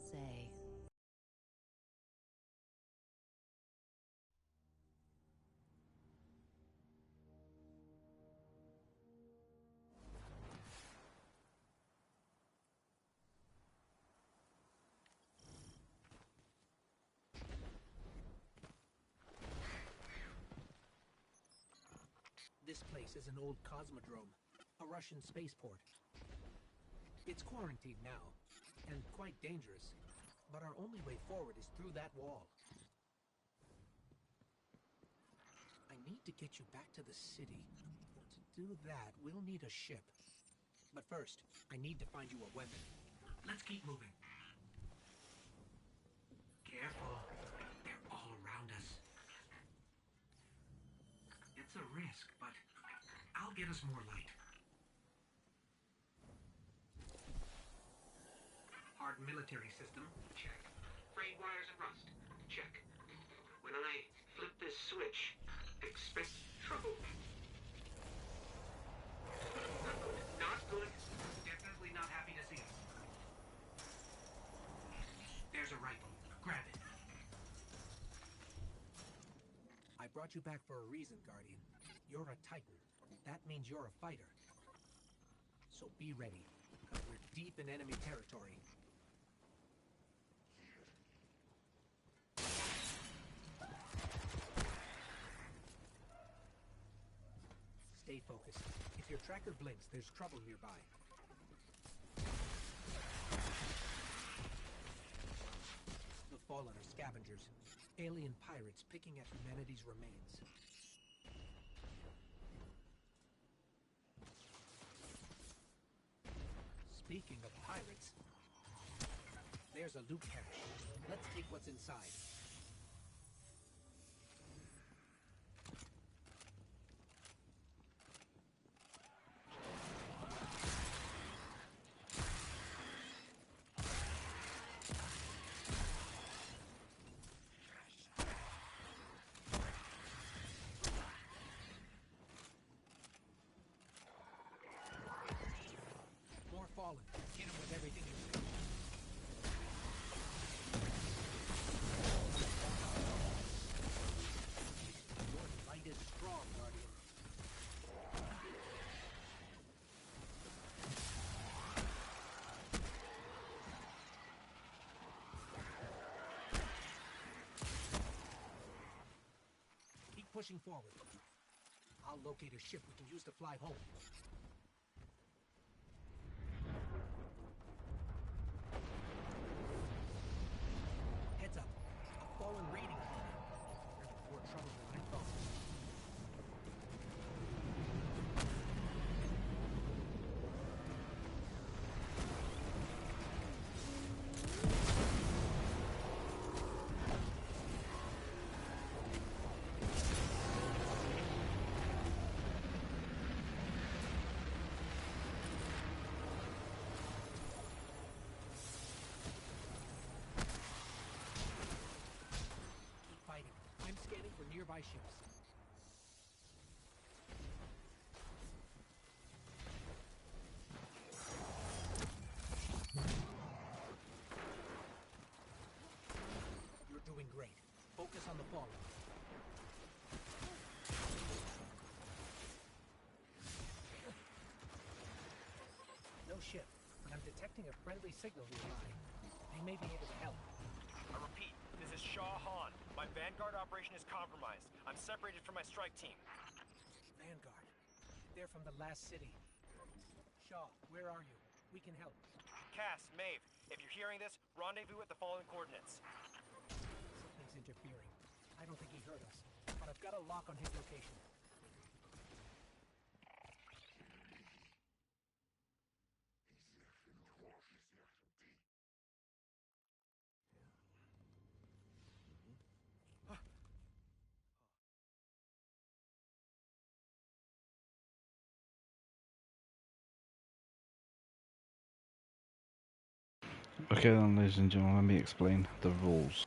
say. This place is an old cosmodrome, a Russian spaceport. It's quarantined now, and quite dangerous, but our only way forward is through that wall. I need to get you back to the city. To do that, we'll need a ship. But first, I need to find you a weapon. Let's keep moving. Careful. They're all around us. It's a risk, but I'll get us more light. Hard military system, check. Frayed wires and rust, check. When I flip this switch, expect trouble. Not good, not good. Definitely not happy to see us. There's a rifle. Grab it. I brought you back for a reason, Guardian. You're a Titan. That means you're a fighter. So be ready. We're deep in enemy territory. Stay focused. If your tracker blinks, there's trouble nearby. The Fallen are scavengers. Alien pirates picking at humanity's remains. Speaking of pirates, there's a loot cache. Let's take what's inside. More Fallen. Hit him with everything you've got. Your fight is strong, Guardian. Keep pushing forward. I'll locate a ship we can use to fly home. Heads up. A Fallen raiding party. There's more trouble than I thought. Keep fighting. I'm scanning for nearby ships. You're doing great. Focus on the Fallen. No ship, but I'm detecting a friendly signal nearby. They may be able to help. I repeat, this is Shaw Han. My Vanguard operation is compromised. I'm separated from my strike team. Vanguard. They're from the last city. Shaw, where are you? We can help. Cass, Maeve, if you're hearing this, rendezvous at the following coordinates. Something's interfering. I don't think he heard us, but I've got a lock on his location. Okay then, ladies and gentlemen, let me explain the rules.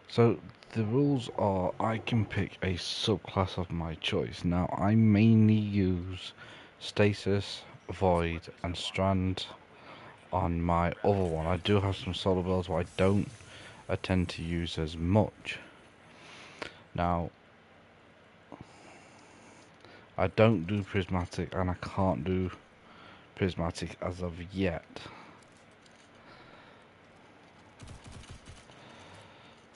So The rules are I can pick a subclass of my choice. Now I mainly use Stasis, Void and Strand on my other one. I do have some solo builds where I don't tend to use as much. Now I don't do Prismatic and I can't do Prismatic as of yet.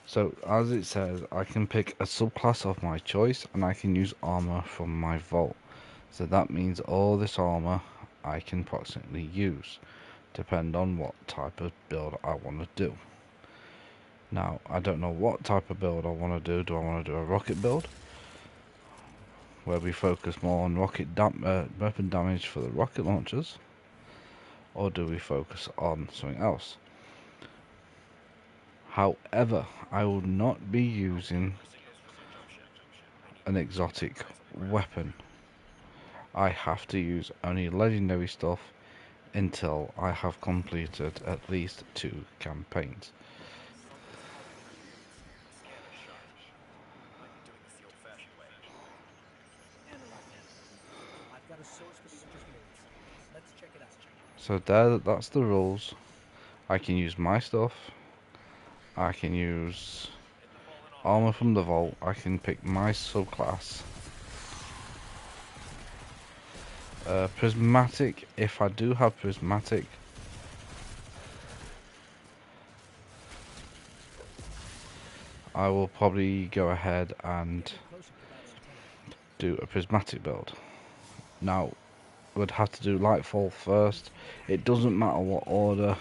So as it says, I can pick a subclass of my choice and I can use armour from my vault. So that means all this armour I can approximately use, depend on what type of build I want to do. Now I don't know what type of build I want to do. Do I want to do a rocket build, where we focus more on weapon damage for the rocket launchers, or do we focus on something else? However, I will not be using an exotic weapon. I have to use only legendary stuff until I have completed at least 2 campaigns. I've got a source for the interference. Let's check it out. So that's the rules. I can use my stuff. I can use armor from the vault. I can pick my subclass. Prismatic, if I do have Prismatic, I will probably go ahead and do a Prismatic build. Now, we'd have to do Lightfall first. It doesn't matter what order,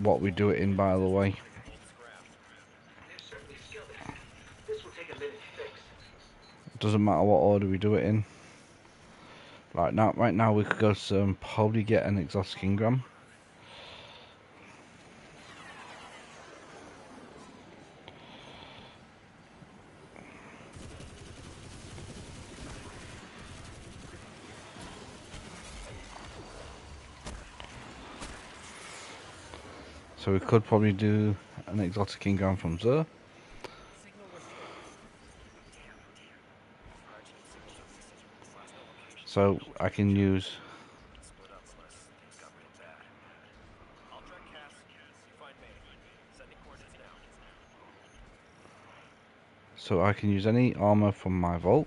what we do it in, by the way. It doesn't matter what order we do it in. Right now we could go to probably get an exotic engram. So we could probably do an exotic engram from Zer. So I can use any armor from my vault.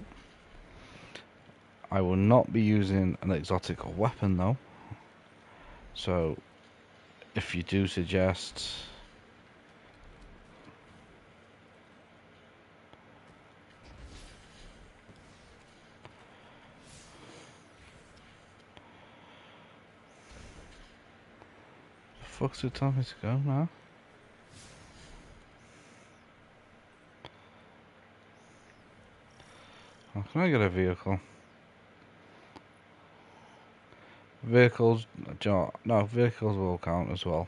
I will not be using an exotic weapon though. So if you do suggest the fuck's it telling me to go now? Oh, can I get a vehicle? Vehicles, no, vehicles will count as well.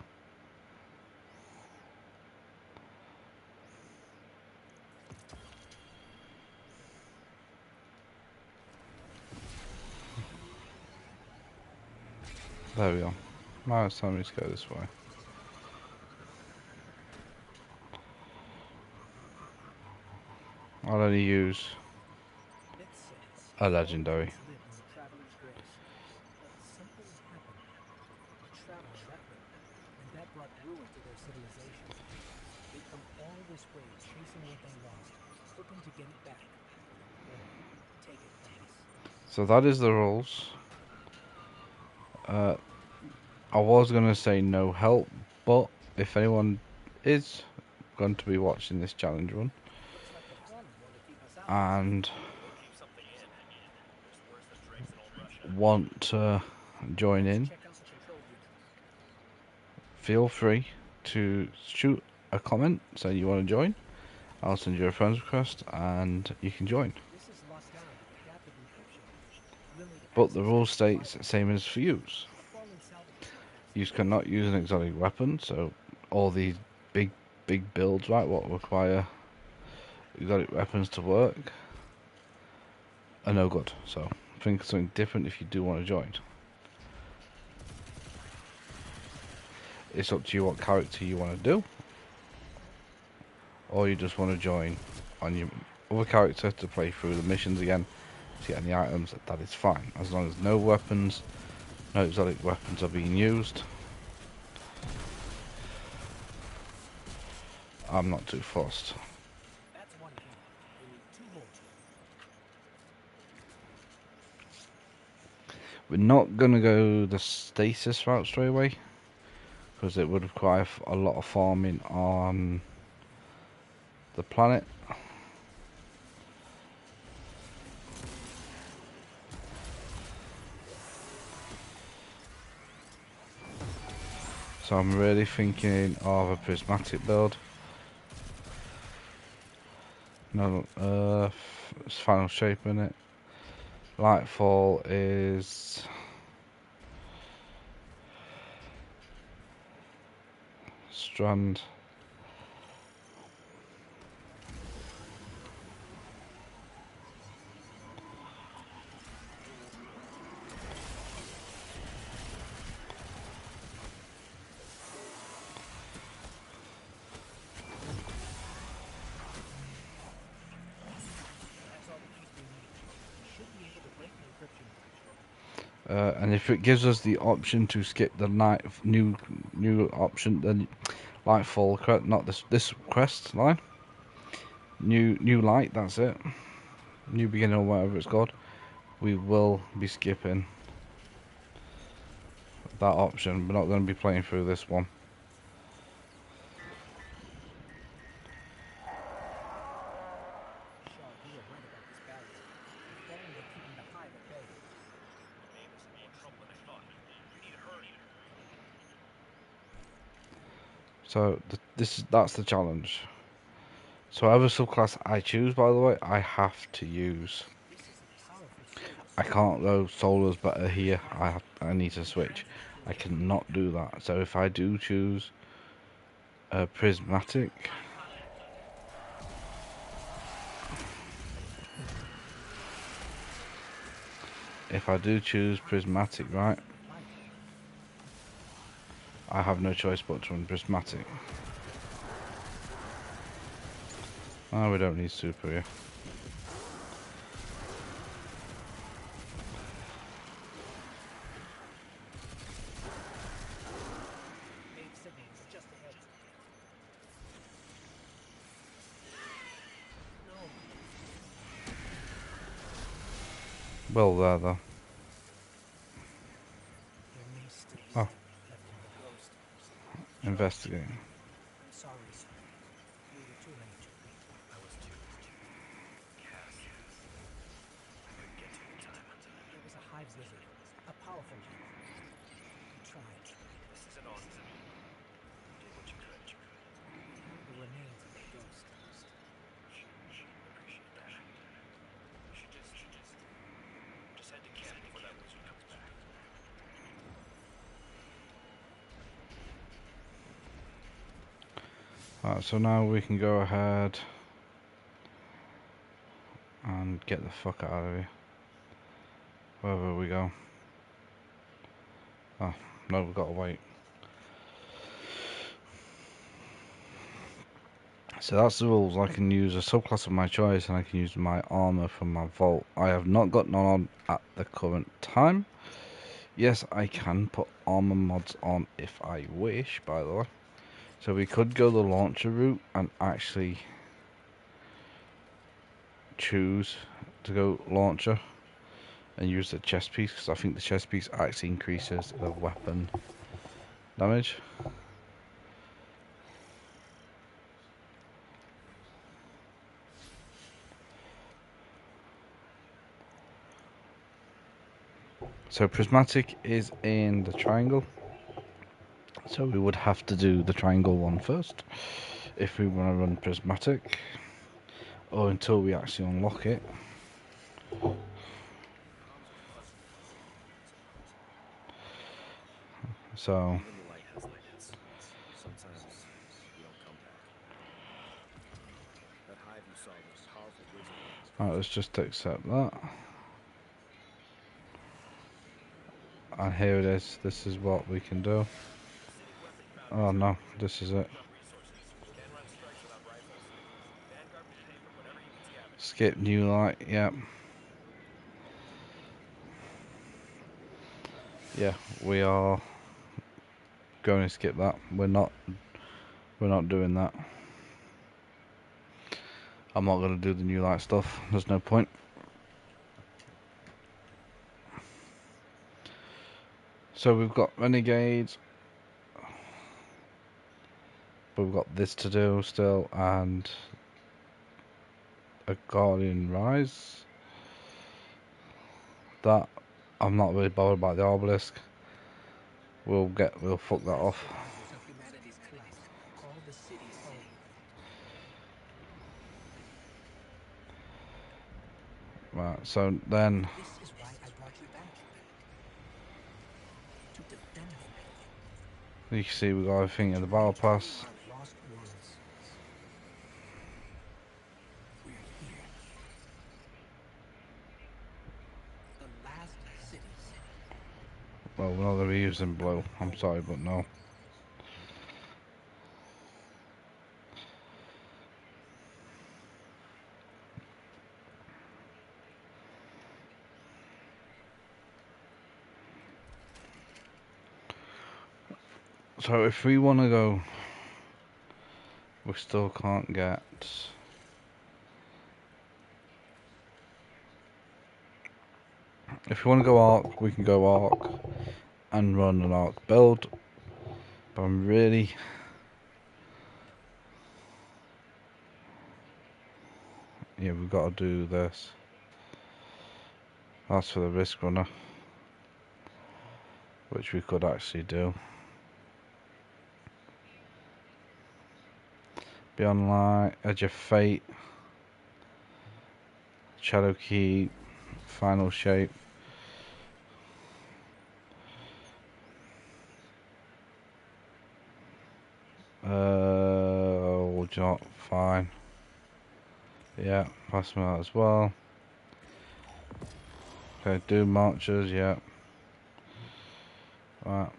There we go. Now it's time to go this way. I'll only use a legendary. So that is the rules. I was going to say no help, but if anyone is going to be watching this challenge run and want to join in, feel free to shoot a comment saying you want to join. I'll send you a friend's request and you can join. But the rule states same as for use. You cannot use an exotic weapon, so all these big builds, right, what require exotic weapons to work are no good. So think of something different if you do want to join. It's up to you what character you want to do, or you just want to join on your other character to play through the missions again to get any items, that is fine. As long as no weapons, no exotic weapons are being used, I'm not too fussed. That's one key. We need two more. We're not gonna go the stasis route straight away, because it would require a lot of farming on the planet. So I'm really thinking of a prismatic build. No, it's final shape in it. Lightfall is strand. That's all the keys we need. We should be able to break the encryption. And if it gives us the option to skip the new option, then Lightfall, not this quest line, new light. That's it. New beginning or whatever it's called. We will be skipping that option. We're not going to be playing through this one. Shaw, you were right about this barrier. If only we're keeping the hive at bay. Maybe some more trouble than I thought. We need to hurry. So that's the challenge. So whatever subclass I choose, by the way, I have to use. This is a powerful source. I can't go solar's better here. I need to switch. I cannot do that. So if I do choose a prismatic, right, I have no choice but to run prismatic. Oh, we don't need super here. Main signal is just ahead. No. Well, there though. There may still be Oh. something left in the ghost. Investigate. I'm sorry, sir. We were too late. I was too. Cass. I couldn't get to it in time. There was a hive lizard. A powerful one. We tried. This isn't on. You did what you could. We have the remains of the ghost. Appreciate that. We should just head to camp before that wizard comes back. Alright, so now we can go ahead and get the fuck out of here. Wherever we go. Oh, no, we've got to wait. So that's the rules. I can use a subclass of my choice and I can use my armour from my vault. I have not got none on at the current time. Yes, I can put armour mods on if I wish, by the way. So we could go the launcher route and actually choose to go launcher and use the chest piece, because I think the chest piece actually increases the weapon damage. So prismatic is in the triangle, so we would have to do the triangle one first if we want to run prismatic, or until we actually unlock it. So alright, let's just accept that. And here it is. This is what we can do. Oh no, this is it. Skip new light, yeah. Yeah, we are going to skip that. We're not doing that. I'm not going to do the new light stuff. There's no point. So we've got Renegades. But we've got this to do still, and a Guardian Rise. That I'm not really bothered about the obelisk. We'll fuck that off. Survivors of humanity's collapse call the city home. Right, so then This is why I brought you back. To defend them. you can see we got everything in the battle pass. Our lost worlds. We're here. The last city. Well, we're not going to be using blue. I'm sorry, but no. So if we want to go, we still can't get. If we want to go arc, we can go arc and run an arc build. But I'm really. Yeah, we've got to do this. That's for the risk runner, which we could actually do. Beyond Light, Edge of Fate, Shadow Key, Final Shape. Jot, fine. Yeah, pass me that as well. Okay, do marchers, yeah. Right.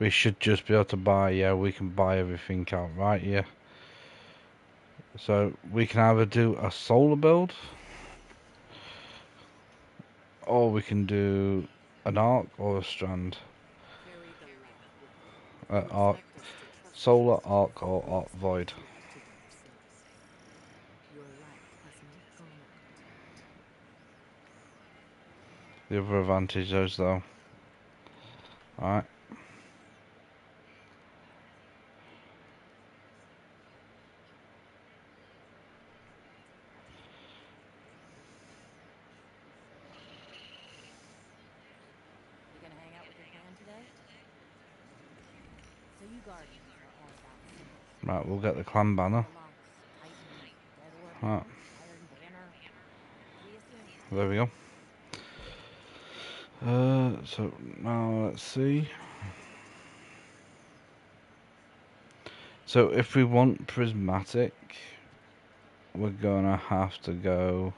We should just be able to buy, yeah, we can buy everything outright here. So we can either do a solar build, or we can do an arc or a strand. Arc, solar, arc, or arc void. The other advantage those though. Alright. Right, we'll get the clan banner. Right. There we go. So now let's see. So if we want prismatic, we're gonna have to go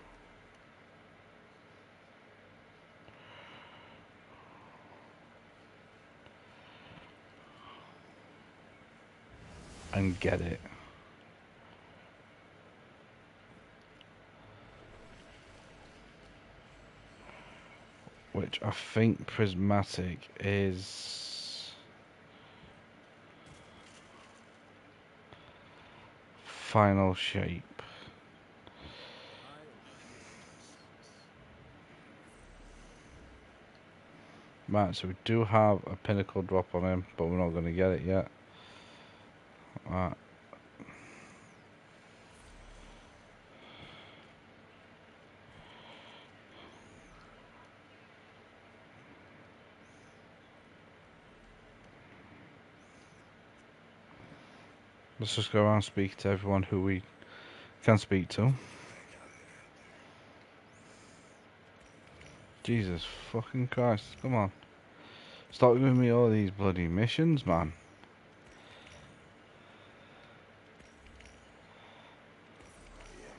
and get it. Which I think prismatic is final shape. Right, so we do have a pinnacle drop on him, but we're not going to get it yet. Right. Let's just go around and speak to everyone who we can speak to. Jesus fucking Christ, come on. Stop giving me all these bloody missions, man.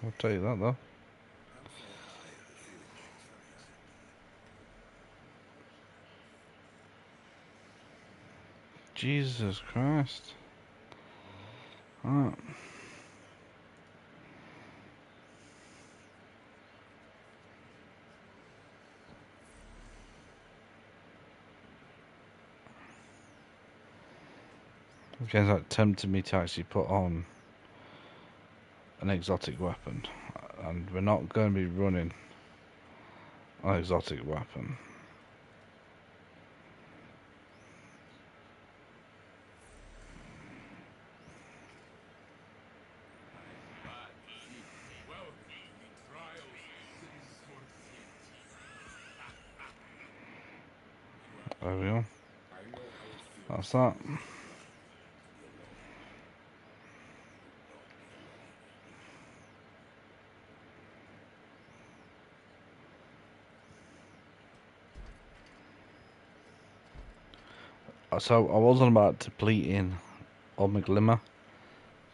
I'll tell you that though. Jesus Christ. Alright. Because that tempted me to actually put on an exotic weapon, and we're not going to be running an exotic weapon. There we go. That's that. So I wasn't about depleting all my glimmer,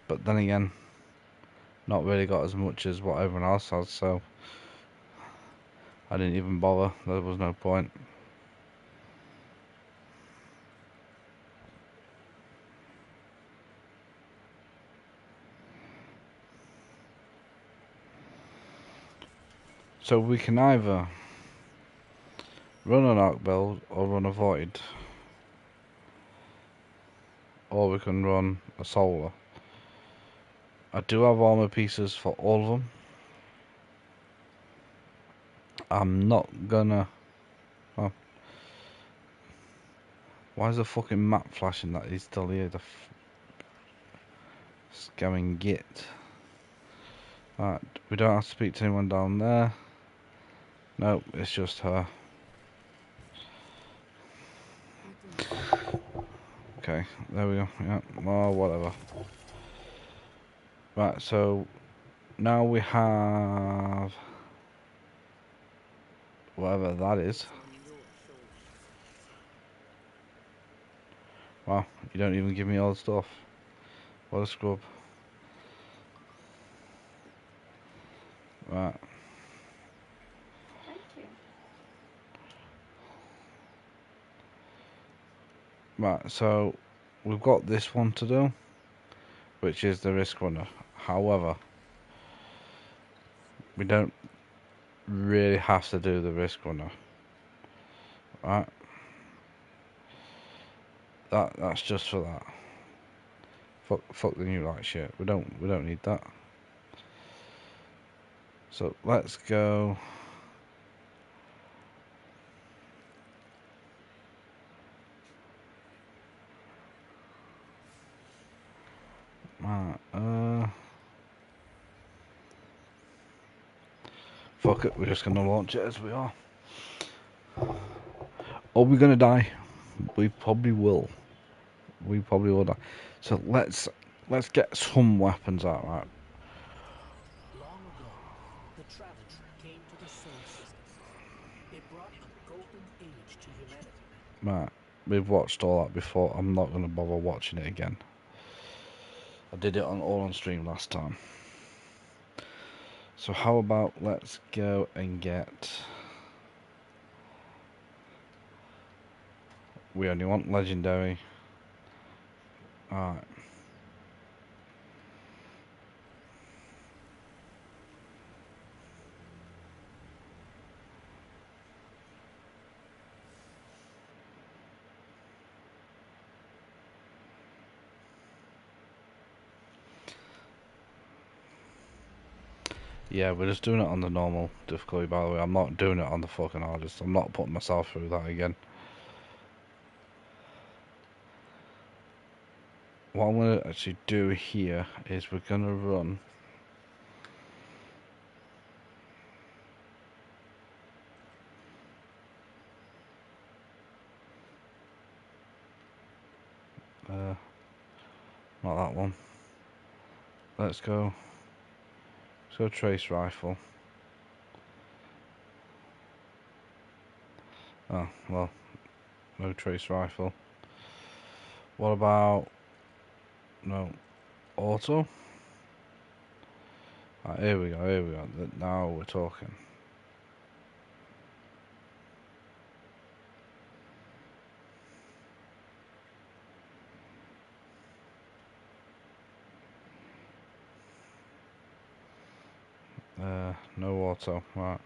but then again, not really got as much as what everyone else has, so I didn't even bother. There was no point. So we can either run an arc build or run a void, or we can run a solar. I do have armor pieces for all of them. I'm not gonna. Oh, why is the fucking map flashing that he's still here? Scamming git. Alright, we don't have to speak to anyone down there. Nope, it's just her. Okay, there we go. Yeah, well, whatever. Right, so now we have whatever that is. Wow, you don't even give me all the stuff. What a scrub. Right. Thank you. Right, so we've got this one to do, which is the risk runner. However, we don't really have to do the risk runner. Right? That's just for that. Fuck the new light shit. We don't need that. So let's go. Right, fuck it, we're just gonna launch it as we are. Are we gonna die? We probably will. We probably will die. So let's get some weapons out, right? Long ago, the Traveler came to the solar system. It brought a golden age to humanity. Right, we've watched all that before. I'm not gonna bother watching it again. I did it all on stream last time. So how about let's go and get. We only want legendary. Alright. Yeah, we're just doing it on the normal difficulty, by the way. I'm not doing it on the fucking hardest. I'm not putting myself through that again. What I'm going to actually do here is we're going to run. Not that one. Let's go trace rifle. Oh, well, no trace rifle. What about, no, auto? Ah, here we go. Now we're talking. No auto, right.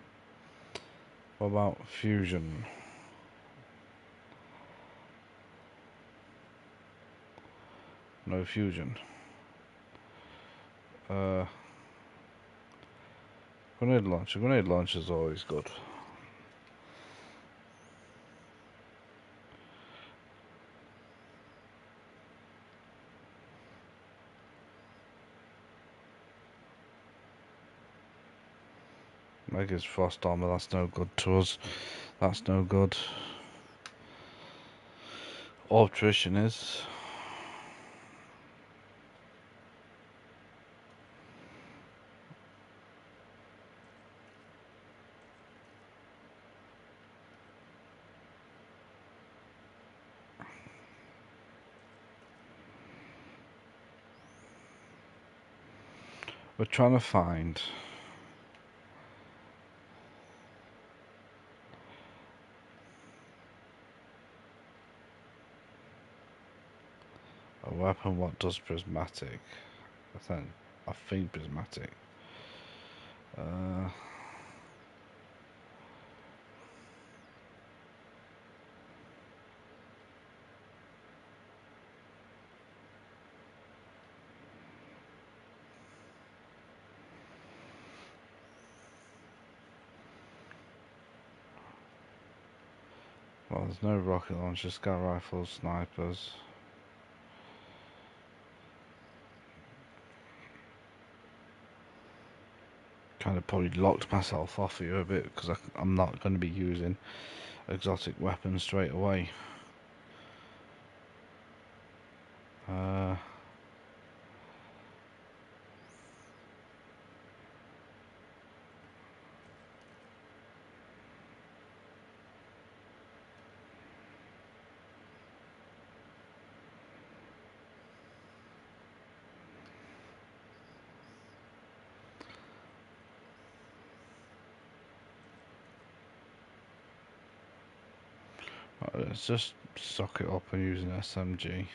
What about fusion? No fusion. Grenade launcher. Grenade launcher is always good. Mega's frost armor. That's no good to us. That's no good. Orb tradition is. We're trying to find a weapon what does prismatic. I think prismatic. Well, there's no rocket launchers, scout rifles, snipers. Kind of probably locked myself off here a bit because I'm not going to be using exotic weapons straight away. Let's just suck it up and use an SMG.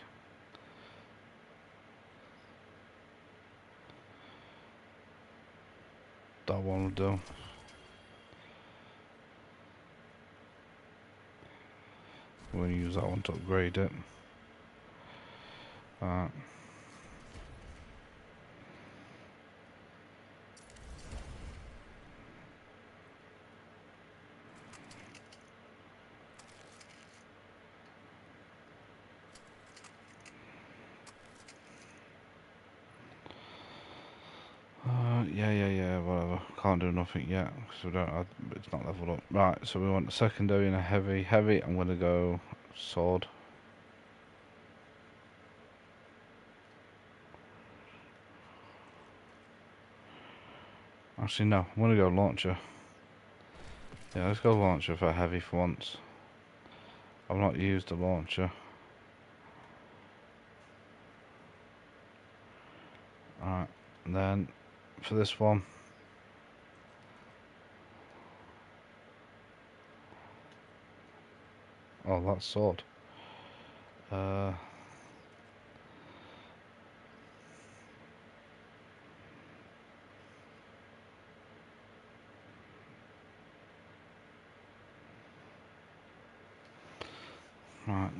That one will do. We're going to use that one to upgrade it. Yeah, whatever. Can't do nothing yet, because we don't have, it's not leveled up. Right, so we want a secondary and a heavy. Heavy, I'm going to go sword. Actually, no, I'm going to go launcher. Yeah, let's go launcher for heavy for once. I've not used the launcher. Alright, and then for this one, oh, that's sword. Right,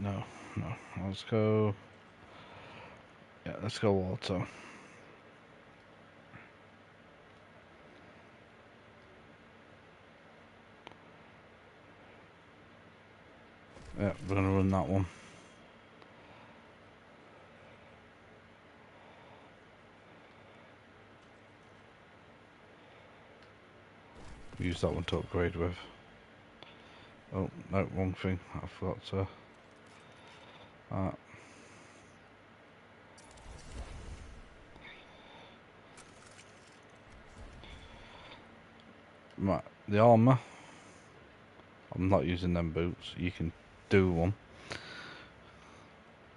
no. Let's go. Yeah, let's go water. Yeah, we're gonna run that one. Use that one to upgrade with. Oh, no, wrong thing. I forgot to. Right, the armour. I'm not using them boots. You can do one.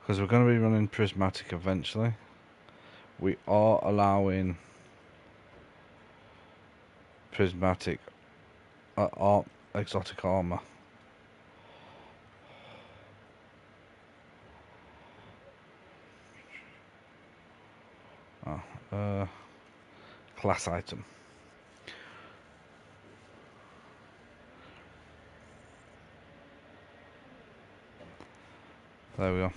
Because we're going to be running prismatic eventually. We are allowing prismatic exotic armour. Class item. There we go.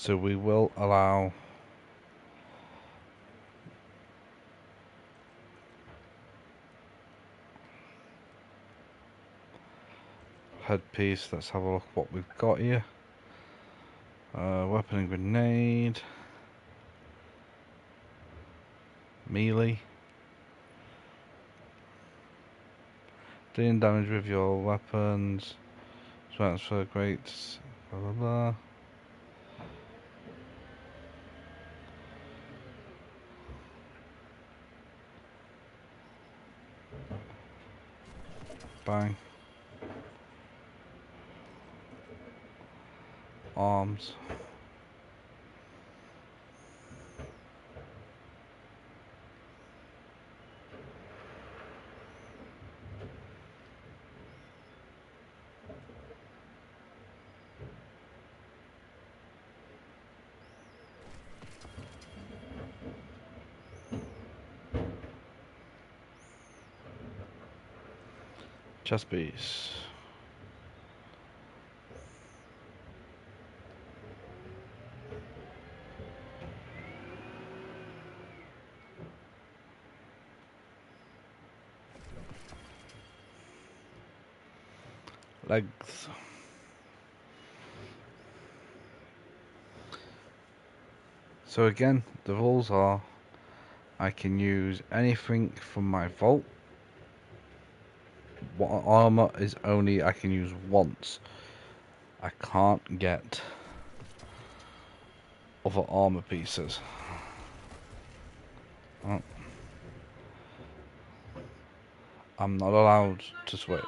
So we will allow headpiece. Let's have a look what we've got here. Weapon and grenade, melee, dealing damage with your weapons, transfer greats, blah blah blah. Bang. Arms. Chest piece. Legs. So again, the rules are I can use anything from my vault. What armor is only I can use once. I can't get other armor pieces. Oh. I'm not allowed to switch.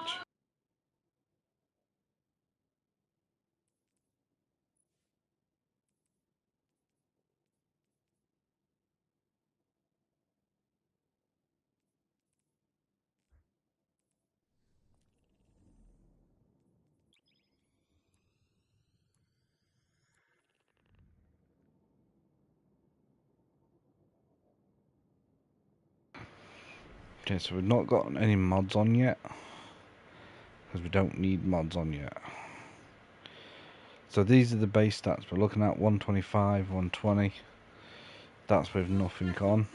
Okay, so we've not gotten any mods on yet, because we don't need mods on yet. So these are the base stats we're looking at: 125, 120. That's with nothing on.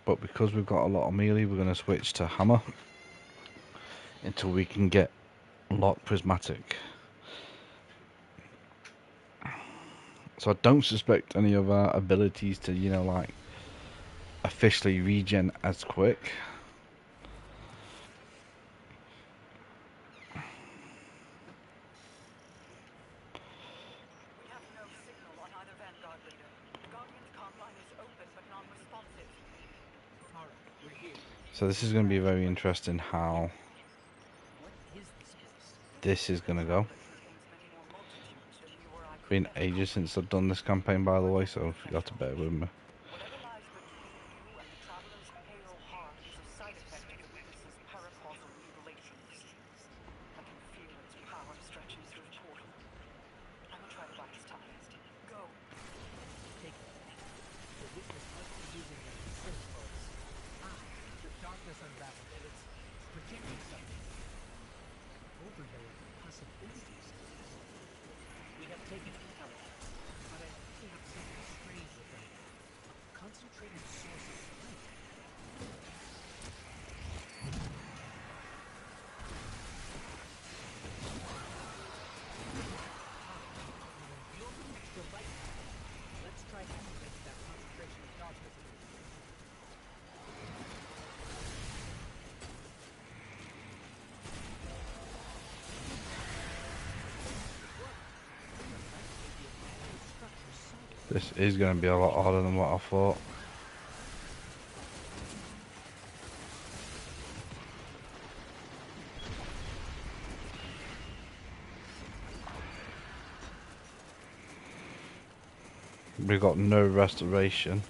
But because we've got a lot of melee, we're going to switch to hammer until we can get lock prismatic. So I don't suspect any of our abilities to, you know, like officially regen as quick. We have no signal on either Vanguard leader. Guardian's comm line is open but non-responsive. Alright, we're here. So this is going to be very interesting how What is this place? this is going to go. Contains many more multitudes than you or I could Been ever ages comprehend. since I've done this campaign, by the way, so you got to bear with me. Whatever lies between you and the traveler's pale heart is a side effect of the witness's paracausal mutilations. I can feel its power stretching through the portal. I will try to buy us time. Go. Take it. The witness must be using a synth pulse. The darkness unraveled and it's projecting something. An overlay of possibilities. We have taken it out, but I'm picking up something strange with them. A concentrated source of light. You'll need extra light. Let's try activating that concentration of darkness. This is going to be a lot harder than what I thought. We've got no restoration.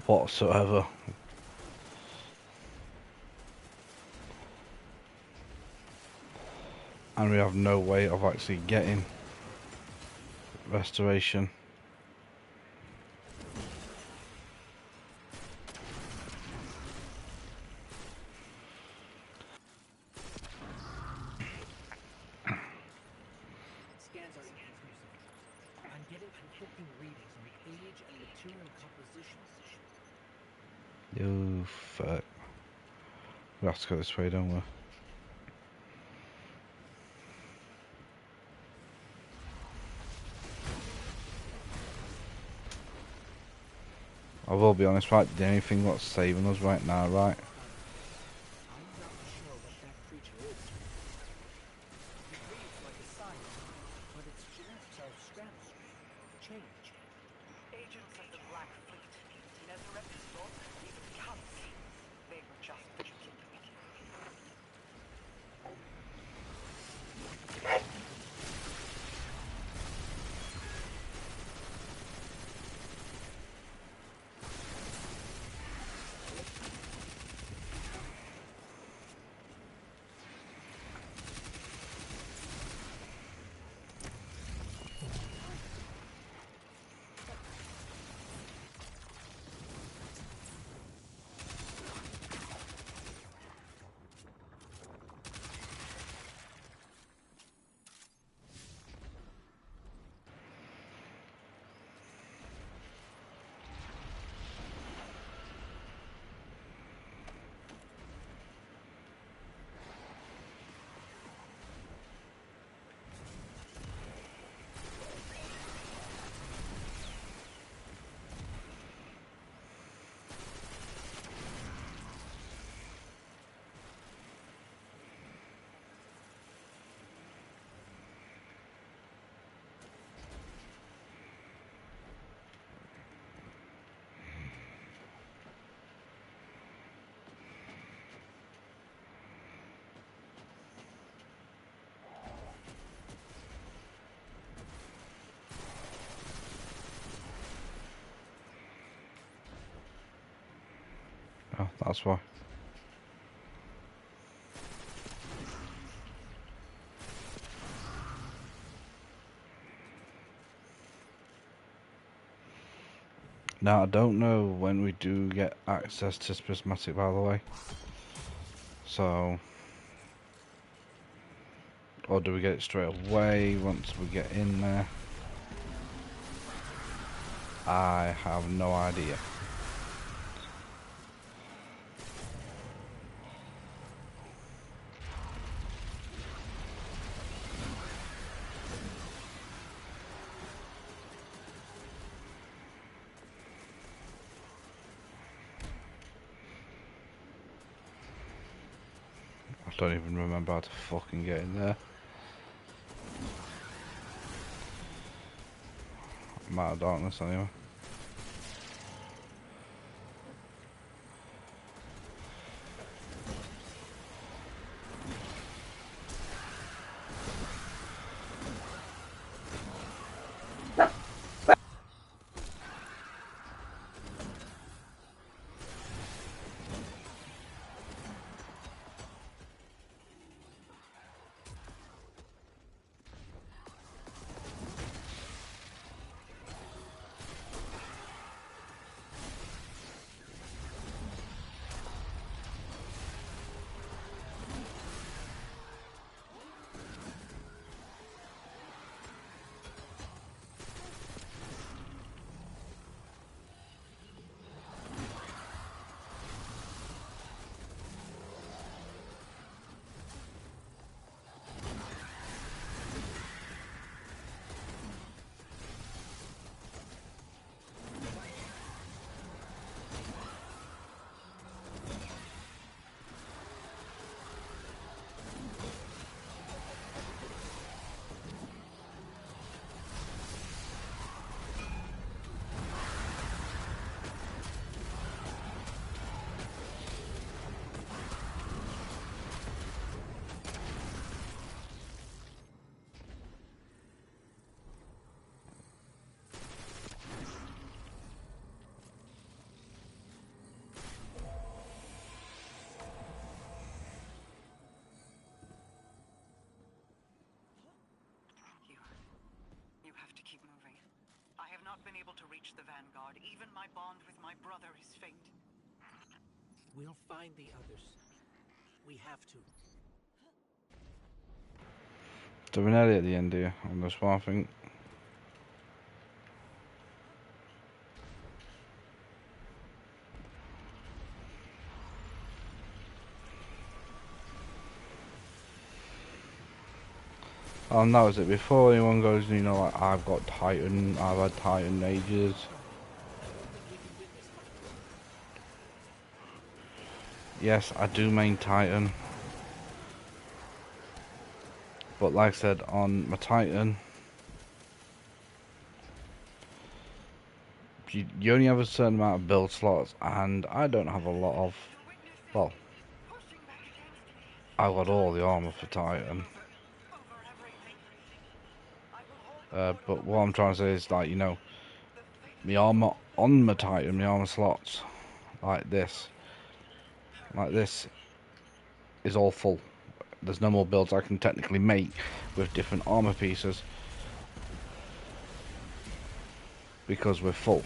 Whatsoever. And we have no way of actually getting restoration. tracking readings on age and material composition. Oh, fuck. We have to go this way, don't we? I will be honest, right? The only thing that's saving us right now, right? I'm not sure what that creature is. It reads like a sign, but its genetics are scrambled, changed. Agents of the Black Fleet, Nezareth, Zod, even Callus. They were just the beginning. Oh, that's why. Now, I don't know when we do get access to Prismatic, by the way. So... Or do we get it straight away once we get in there? I have no idea. I don't even remember how to fucking get in there. I'm out of darkness anyway. You have to keep moving. I have not been able to reach the Vanguard. Even my bond with my brother is faint. We'll find the others. We have to. So we're nearly at the end here on this one, I think. that was it. Before anyone goes, you know, like, I've got Titan, I've had Titan ages. I don't think we can witness much more. Yes, I do main Titan. But like I said, on my Titan, you only have a certain amount of build slots, and I don't have a lot of, well, I got all the armor for Titan. But what I'm trying to say is, like, you know, my armor on my Titan, my armor slots, like this, is all full. There's no more builds I can technically make with different armor pieces because we're full.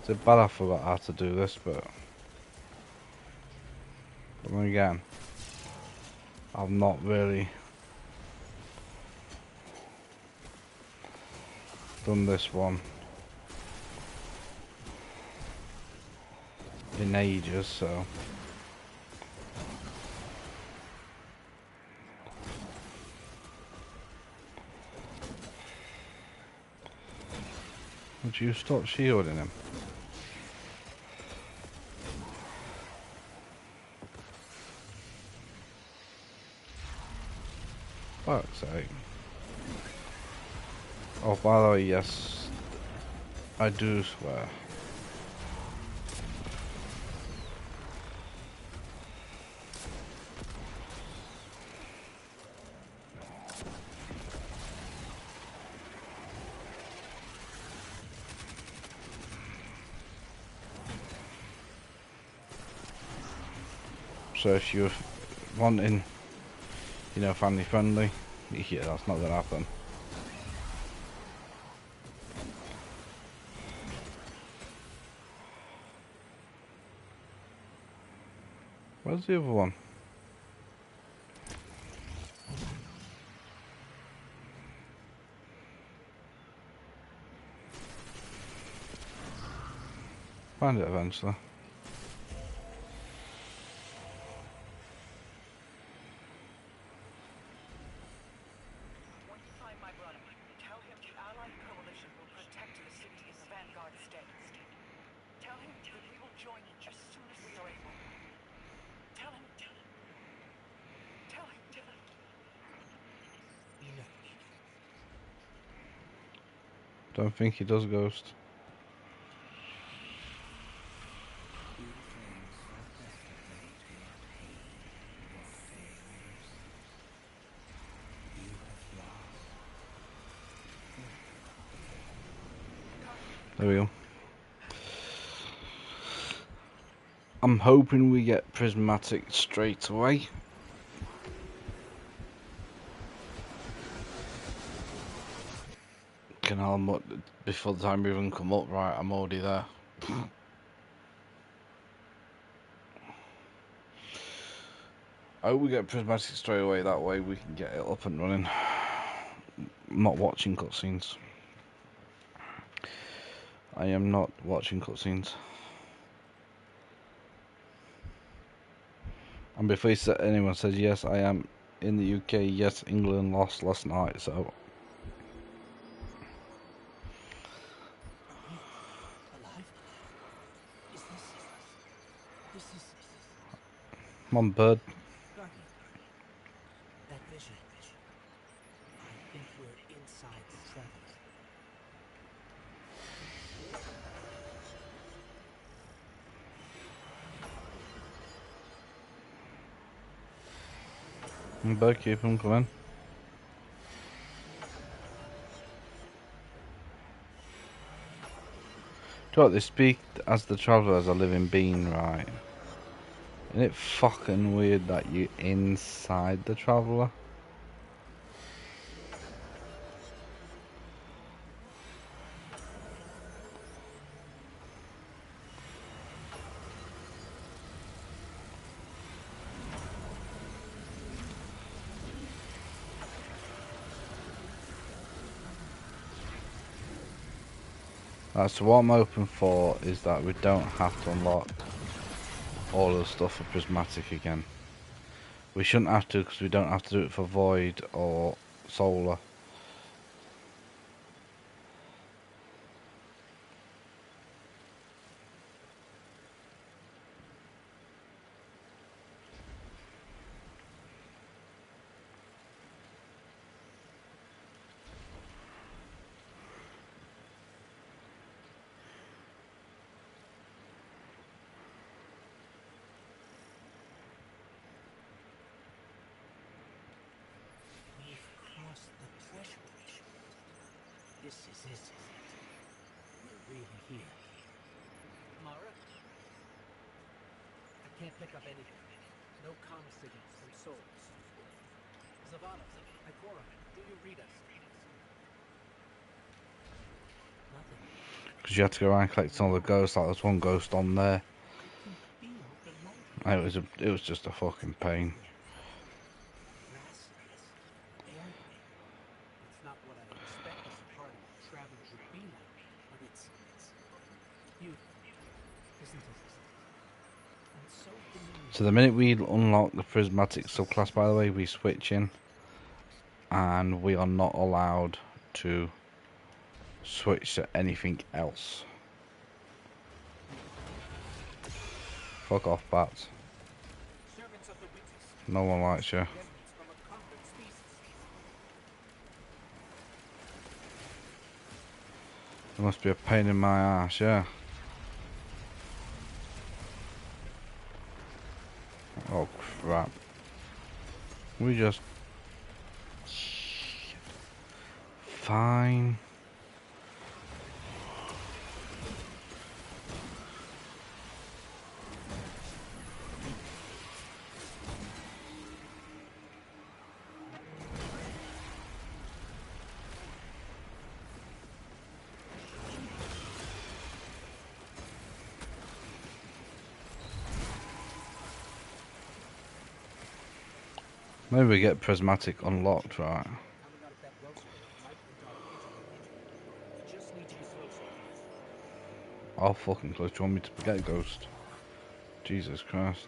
It's a bad I forgot how to do this, but then again, I've not really done this one in ages, so would you stop shielding him? Fuck's sake. Oh, by the way, yes, I do swear. So if you're wanting, you know, family friendly, yeah, that's not gonna happen. Where's the other one? Find it eventually. When you find my brother, tell him the Allied coalition will protect the city in the Vanguard stead. Tell him that we will join as soon as we are able. Tell him. Enough. Don't think he does, Ghost. There we go. I'm hoping we get prismatic straight away. Before the time we even come up, right, I'm already there. I hope we get prismatic straight away, that way we can get it up and running. I'm not watching cutscenes. I am not watching cutscenes. And before anyone says yes, I am in the UK. Yes, England lost last night, so Alive? Is this is... come on, bird. Guardian. That vision. I think we're inside the Traveler. Bird, keep him coming. what, they speak as the traveller as a living being, right? Isn't it fucking weird that you're inside the traveller? So what I'm hoping for is that we don't have to unlock all of the stuff for prismatic again. We shouldn't have to, because we don't have to do it for void or solar. We've crossed the threshold. This is it. We're really here. Mara? I can't pick up anything. No comm signals from souls. Zavala, Ikora, do you read us? Nothing. Because you had to go around collecting all the ghosts, like there's one ghost on there. I can feel the light. It was just a fucking pain. Grass, air. It's not what I expected a party of travelers would be like, but it's beautiful, isn't it? And so familiar. So the minute we unlock the prismatic subclass, by the way, we switch in, and we are not allowed to switch to anything else. Fuck off, bats. Servants of the witness. No one likes you. Remnants from a conquered species. It must be a pain in my ass, yeah. Oh crap. We just... Fine. Maybe we get prismatic unlocked, right? Coming out of that wellspring might enter our engine. You just need to be closer. I'll fucking close. Do you want me to get a ghost? Jesus Christ.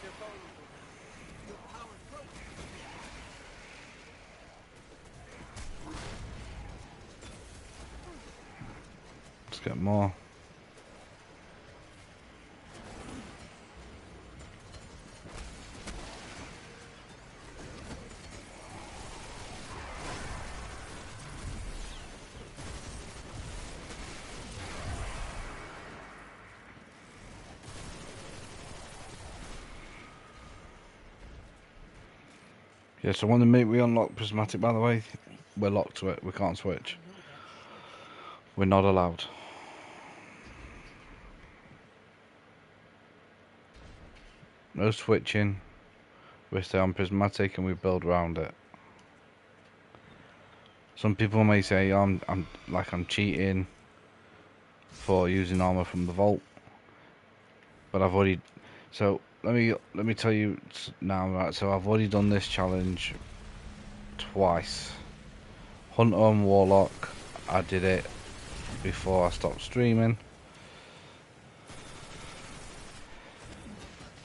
They're vulnerable. Your power broke. Let's get more. Yeah, so when the minute we unlock prismatic, by the way, we're locked to it. We can't switch. We're not allowed. No switching. We stay on prismatic and we build around it. Some people may say I'm cheating for using armor from the vault, but I've already. So let me tell you now, right? So I've already done this challenge twice. Hunter and Warlock, I did it before I stopped streaming,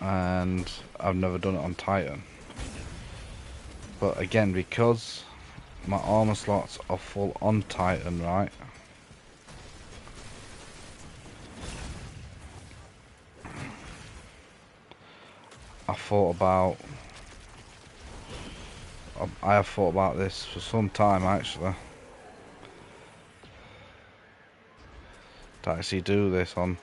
and I've never done it on Titan. But again, because my armor slots are full on Titan, right? I have thought about this for some time actually. To actually do this on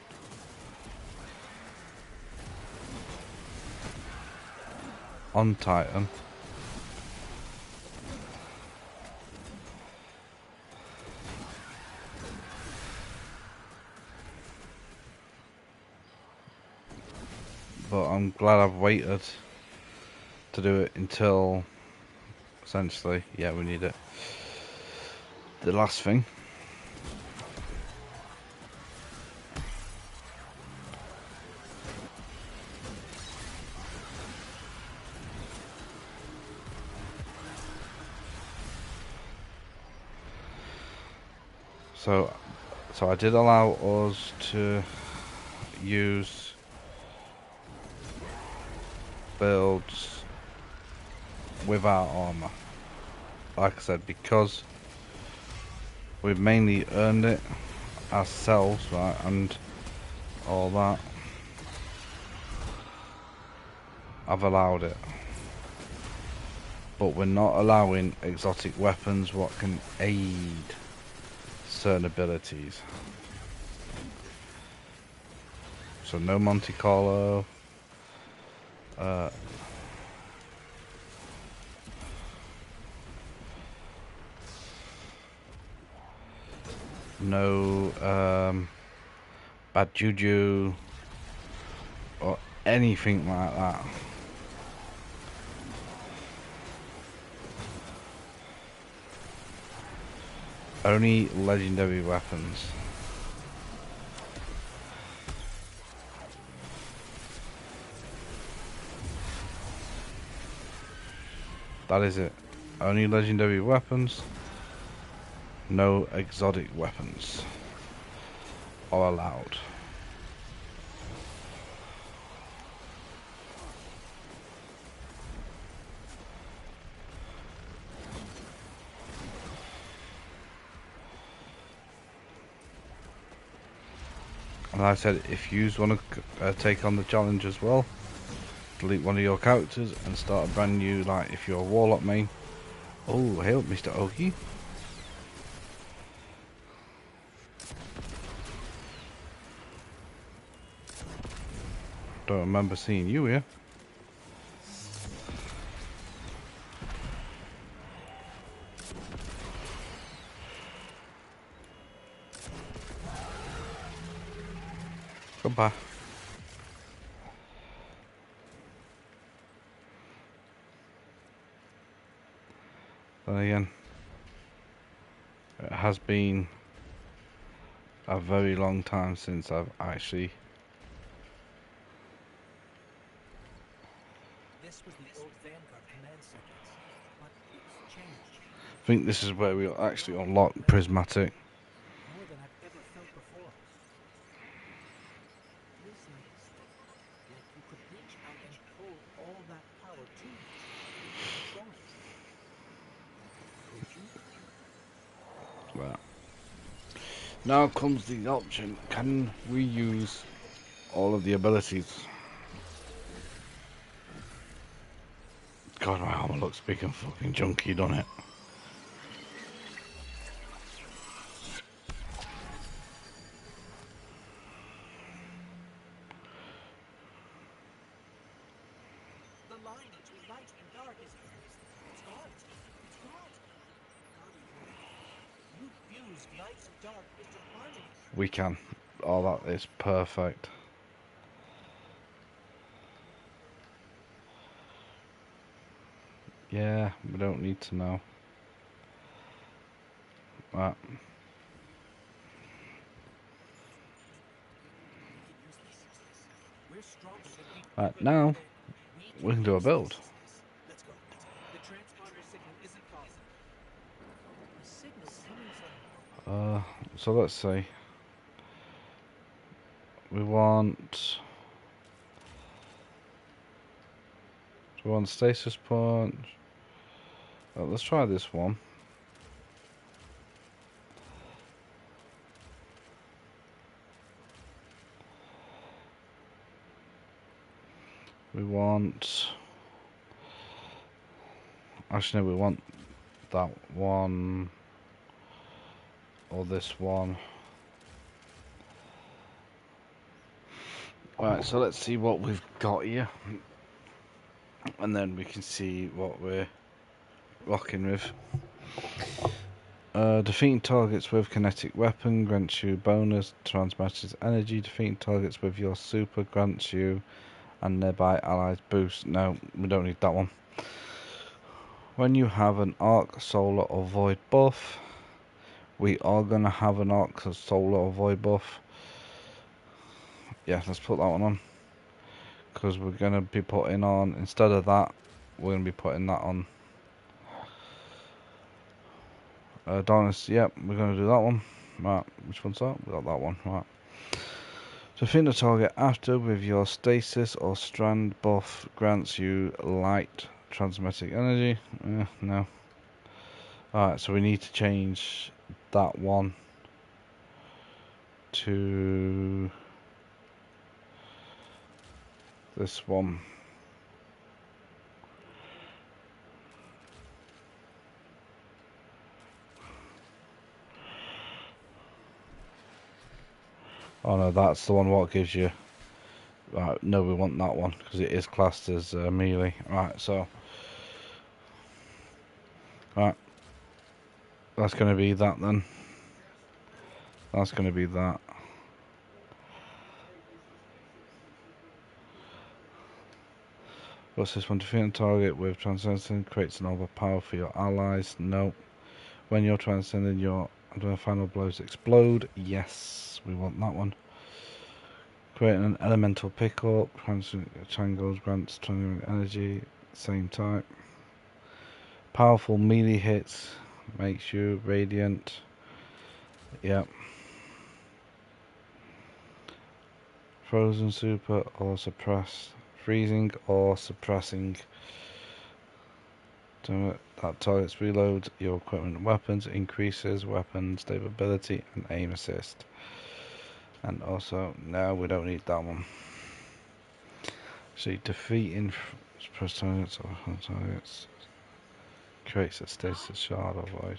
on Titan. But I'm glad I've waited to do it until, essentially, yeah, we need it. The last thing. So I did allow us to use builds without armor. Like I said, because we've mainly earned it ourselves, right, and all that, I've allowed it. But we're not allowing exotic weapons what can aid certain abilities. So no Monte Carlo. No bad juju or anything like that. Only legendary weapons. That is it. Only legendary weapons. No exotic weapons are allowed. And like I said, if you want to take on the challenge as well, delete one of your characters and start a brand new, like if you're a warlock main. Oh, hey up, Mr. Oki. Don't remember seeing you here. Goodbye. Then again, it has been a very long time since I've actually. This was the old Vanguard command sequence, but it's changed. I think this is where we'll actually unlock Prismatic. More than I've ever felt before. Feels like you could reach out and pull all that power to you. Try. Could you? Right. Now comes the option, can we use all of the abilities? God, my armor looks big and fucking junky, doesn't it? The line between light and dark it's gone. It's gone. God, you fuse light and dark into harmony. We can. Oh, that is perfect. Yeah, we don't need to know. Right. We're stronger than we've Right, ever now been. we can do a build. Let's go. The transponder signal isn't falling. The signal's coming from. So let's see. We want. Do we want stasis point? Let's try this one. We want. Actually, no, we want that one or this one. Alright, so let's see what we've got here. and then we can see what we're rocking with. Defeating targets with kinetic weapon grants you bonus transmatters energy. Defeating targets with your super grants you and nearby allies boost. No, we don't need that one. When you have an arc, solar or void buff, we are going to have an arc, solar or void buff. Yeah, let's put that one on, because we're going to be putting on, instead of that, we're going to be putting that on. Darkness, yep, we're going to do that one. Right, which one's that? We got that one, right. Defeat the target after with your stasis or strand buff grants you light transmetic energy. No. Alright, so we need to change that one to this one. Oh no, that's the one what gives you. Right, no, we want that one because it is classed as melee. Right, so. Right. That's going to be that then. That's going to be that. What's this one? Defeating a target with transcendence creates an overpower for your allies. No. When you're transcending, your final blows explode. Yes, we want that one. Creating an elemental pickup. Triangles grants transcendent energy. Same type. Powerful melee hits. Makes you radiant. Yep. Frozen super or suppress. Freezing or suppressing. That target's reloads your equipment and weapons, increases weapon stability and aim assist. And also, no, we don't need that one. So defeating suppressed targets or targets creates a stasis shard or void.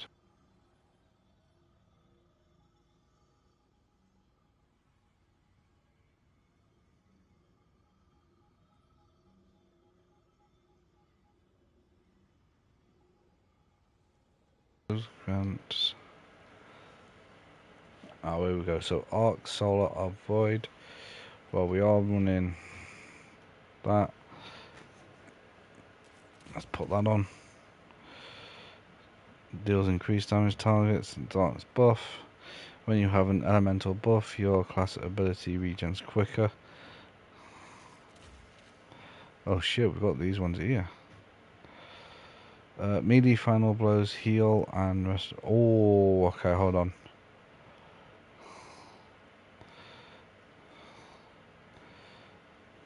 Grants. Oh, here we go. So arc, solar, or void. Well, we are running that. Let's put that on. Deals increased damage targets and darkness buff. When you have an elemental buff, your class ability regens quicker. Oh shit, we've got these ones here. Melee final blows heal and rest. Oh, okay, hold on.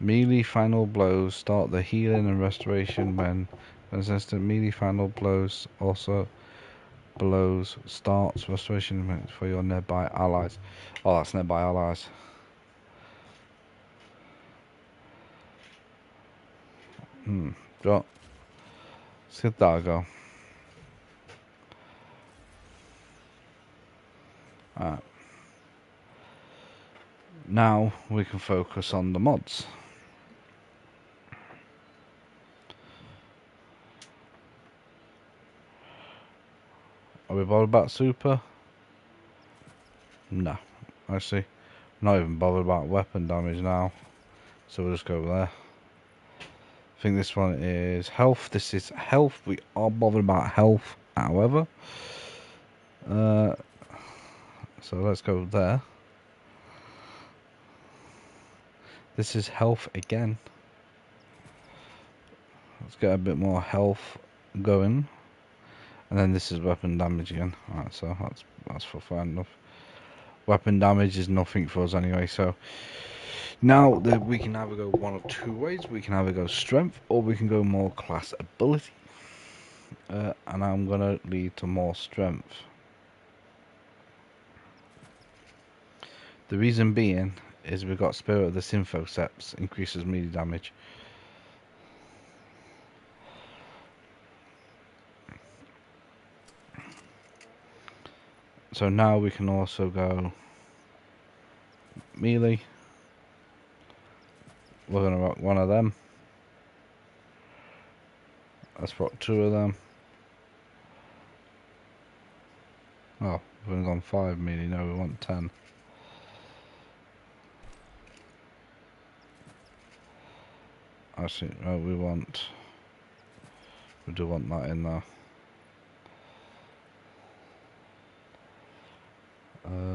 Melee final blows start the healing and restoration when consistent melee final blows also blows starts restoration for your nearby allies. Oh, that's nearby allies. Drop. Let's give that a go. Alright. Now we can focus on the mods. Are we bothered about super? No. Actually, I'm not even bothered about weapon damage now. So we'll just go there. I think this one is health. This is health. We are bothered about health, however. So let's go there. This is health again. Let's get a bit more health going. And then this is weapon damage again. Alright, so that's fine enough. Weapon damage is nothing for us anyway, so now we can either go one of two ways. We can either go strength or we can go more class ability. And I'm gonna lead to more strength. The reason being is we've got Spirit of the Synthoceps, increases melee damage. So now we can also go melee. We're gonna rock one of them. Let's proc 2 of them. Oh, we've only gone 5 melee. No, we want 10. Actually, no, we do want that in there. We're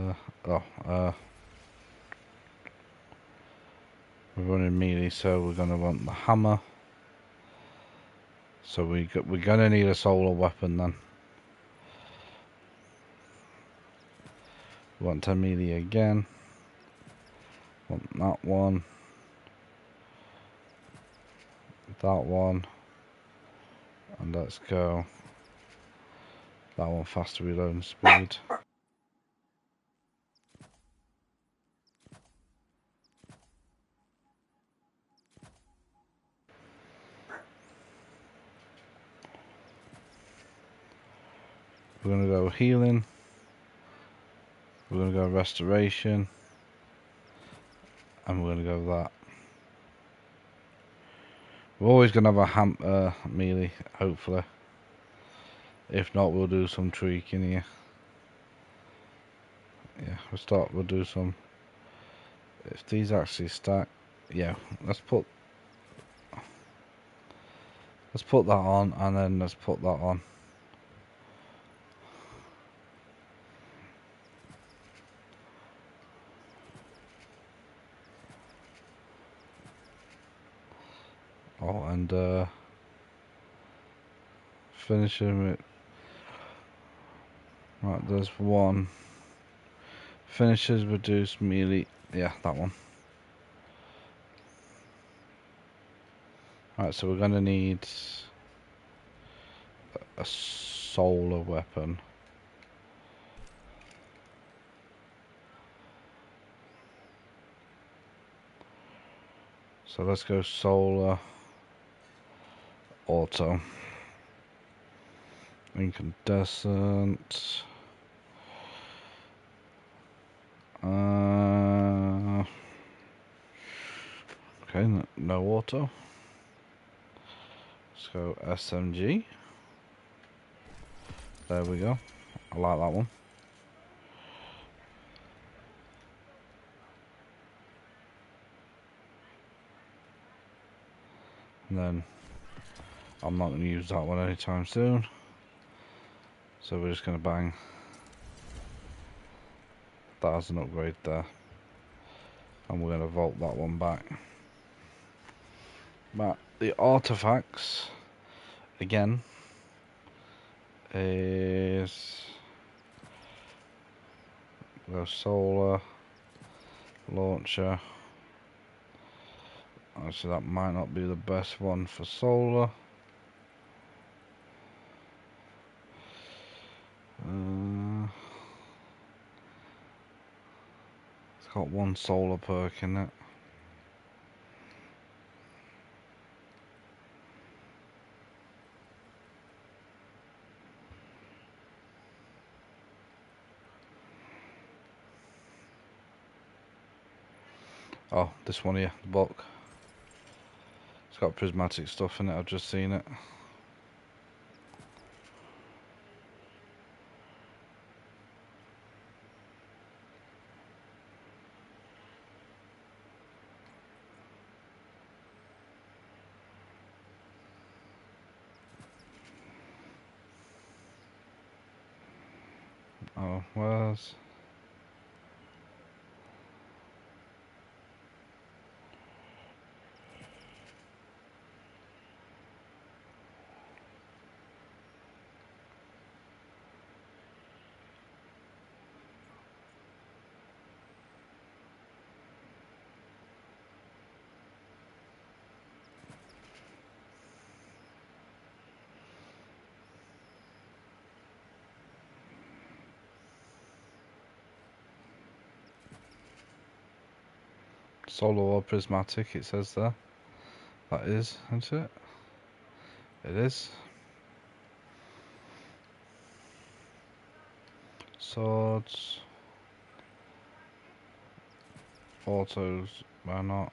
running melee, so we're gonna want the hammer. So we're gonna need a solar weapon then. We want 10 melee again. Want that one. That one. And let's go. That one faster reloading speed. We're gonna go healing. We're gonna go restoration. And we're gonna go that. We're always gonna have a melee, hopefully. If not, we'll do some tweaking here. Yeah, we'll do some. If these actually stack, yeah, let's put that on, and then let's put that on. Oh, and finishing with, right, there's one. Finishes reduce melee, yeah, that one. Right, so we're gonna need a solar weapon. So let's go solar, auto, incandescent. Okay, no auto. Let's go SMG. There we go. I like that one. And then I'm not going to use that one anytime soon. So we're just going to bang that as an upgrade there. And we're going to vault that one back. But the artifacts, again, is the solar launcher. Actually, that might not be the best one for solar. It's got one solar perk in it. Oh, this one here, the bulk. It's got prismatic stuff in it, I've just seen it. Oh, where's... Solar or prismatic, it says there. That is, isn't it? It is. Swords. Autos, why not?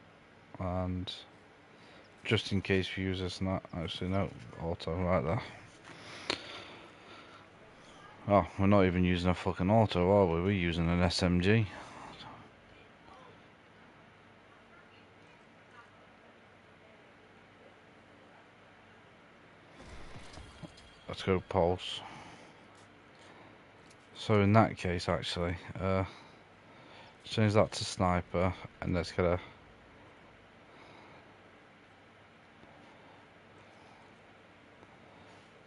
And just in case we use this and that. Actually, no, auto right there. Oh, we're not even using a fucking auto, are we? We're using an SMG. Let's go pulse. So in that case, actually, change that to sniper, and let's get a...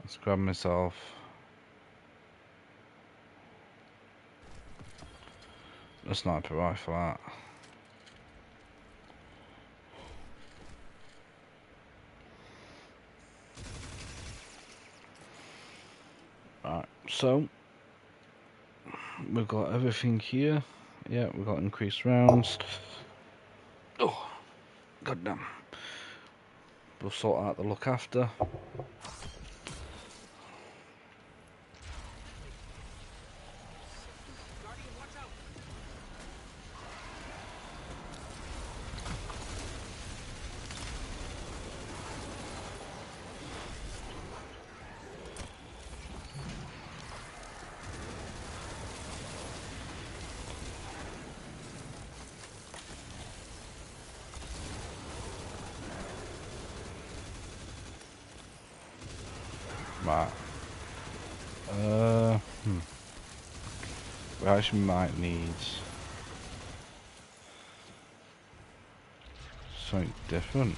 Let's grab myself a sniper rifle out. Right, so we've got everything here. Yeah, we've got increased rounds. Oh, goddamn. We'll sort out the look after. Guardian, watch out! Right. We actually might need something different.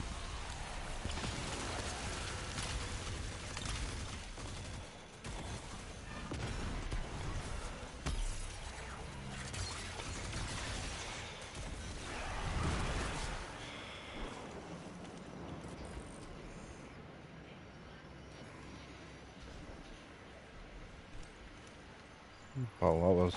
Well, that was...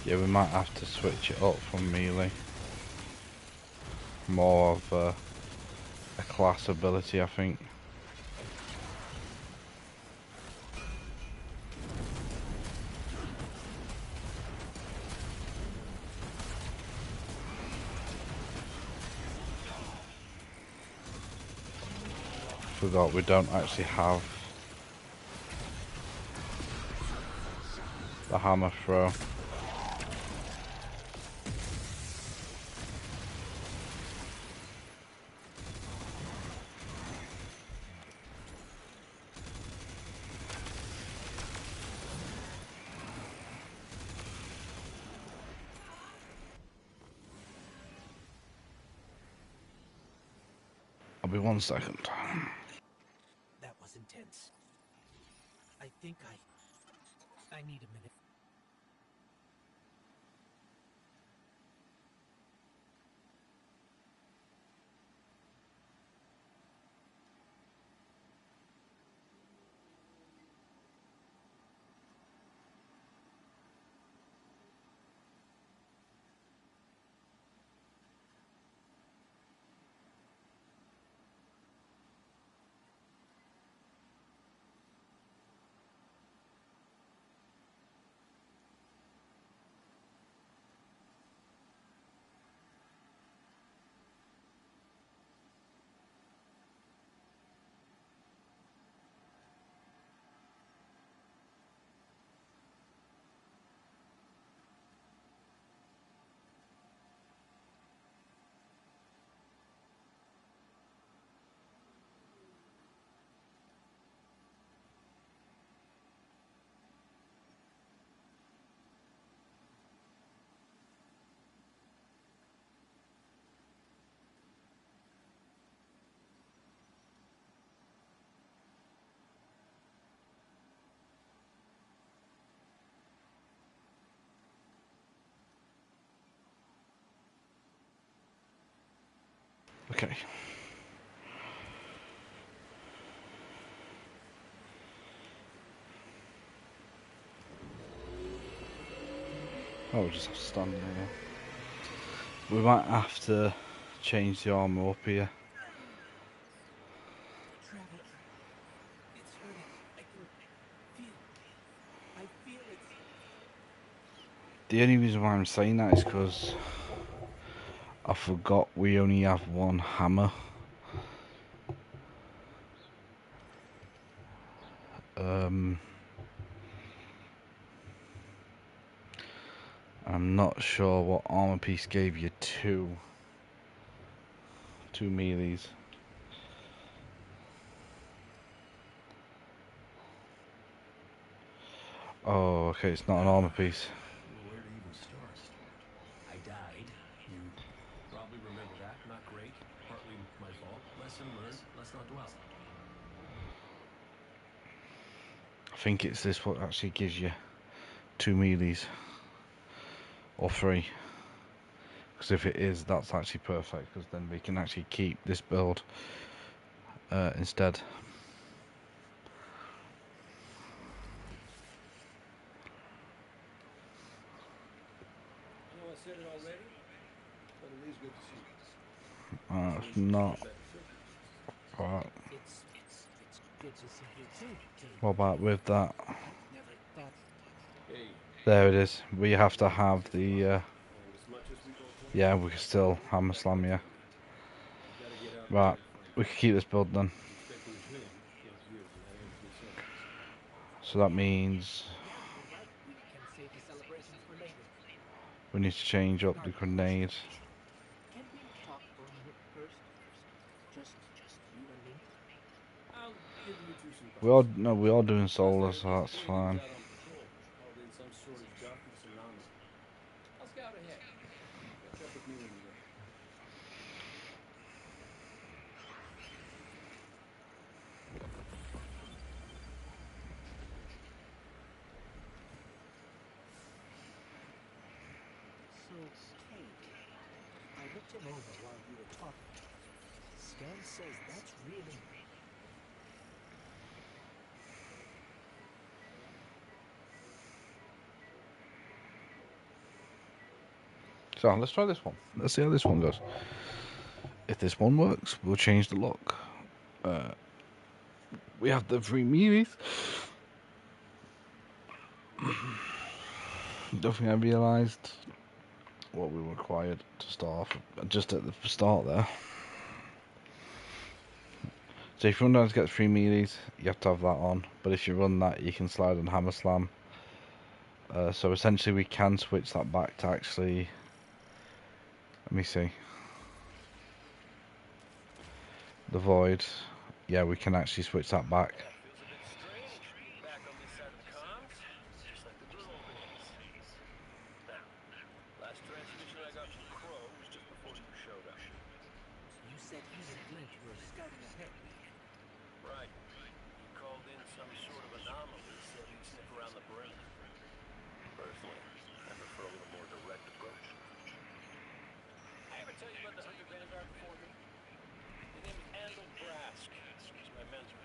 Yeah, we might have to switch it up from melee. More of a class ability, I think. Forgot we don't actually have the hammer throw. I'll be 1 second. That was intense. I think I need a minute. Okay. Oh, we'll just have to stand in here. We might have to change the armour up here. Traffic. It's hurting. I can feel. I feel it. The only reason why I'm saying that is because I forgot we only have one hammer. I'm not sure what armor piece gave you two melees. Oh, okay, it's not an armor piece. Well, where to even start? I died. You probably remember that. Not great. Partly my fault. Lesson learned. Let's not dwell. I think it's this what actually gives you two melees. Or three. Because if it is, that's actually perfect, because then we can actually keep this build instead. I know I said it already, but it is good to see you. It's not. Better signal. Alright. It's good to see you too, Kate. What about with that? Never thought. Hey, There it is. We have to have the. and as much as we both want, Yeah, we can still hammer slam you. gotta get out Right. there and find We can keep this build then. you expecting a twin like you, and that ends me so. So that means Yeah, you're right. We can save the celebrations for later. we need to change up the grenade. Can we talk for a minute first? Just you and me. I'll give you two some We are thoughts. we are doing Last I solar, heard so the other that's day, he was fine. out on patrol, called in some sort of darkness anomaly. I'll scout ahead. Catch up with me when you're ready. So, Kate, I looked him over while you were talking. Scan says that's really. So let's try this one. Let's see how this one goes. If this one works, we'll change the look. We have the 3 melees. Don't think I realised what we required to start off just at the start there. So if you run down to get 3 melees, you have to have that on. But if you run that, you can slide and hammer slam. So essentially we can switch that back to actually... Let me see. The void. Yeah, we can actually switch that back. Yeah, feels a bit strange being back on this side of the comms, just like the good old days. Now, last transmission I got from Crow was just before you showed up. You said he and Glint were scouting ahead. Right. He called in some sort of anomaly, said he'd sniff around the perimeter. Personally, I prefer a little more direct approach. I ever tell you about the Hunter Vanguard before me? His name was Andal Brask. He's my mentor.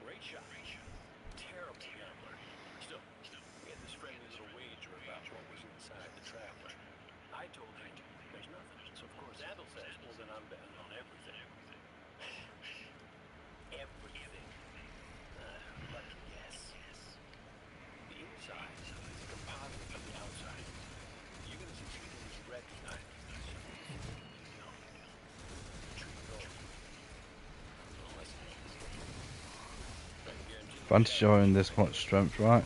Great shot. Terrible gambler. Still, we had this friendly little wager about what was inside the Traveler. I told him there's nothing. So of course Andal says, well then I'm betting on everything. Everything. Lucky guess. The inside is a composite from the outside. You're gonna see some things you recognize. Some you don't. Truth goes. Unless it is. I can guarantee you Advantage showing this much strength, right?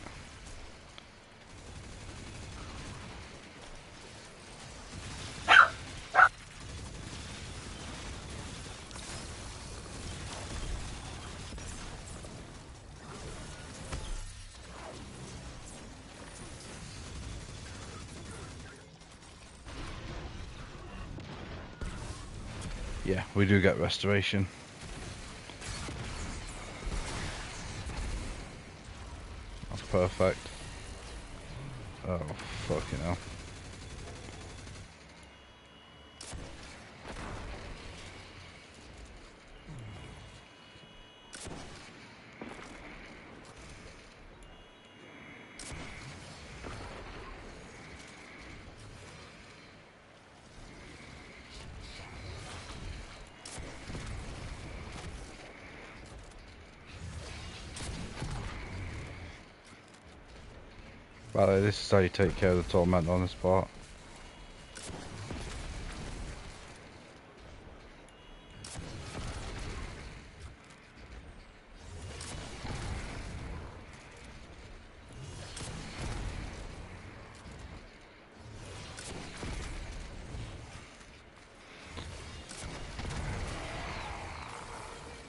Yeah, we do get restoration. That's perfect. Oh, fucking hell. Right, this is how you take care of the torment on this part.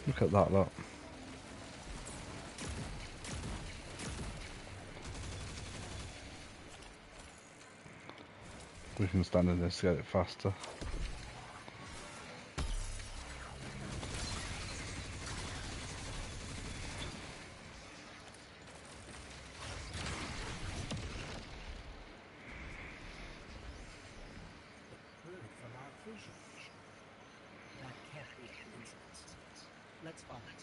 Look at that, look. We can stand in this to get it faster. Fluid from our fusion. That can't be a coincidence. Let's find it.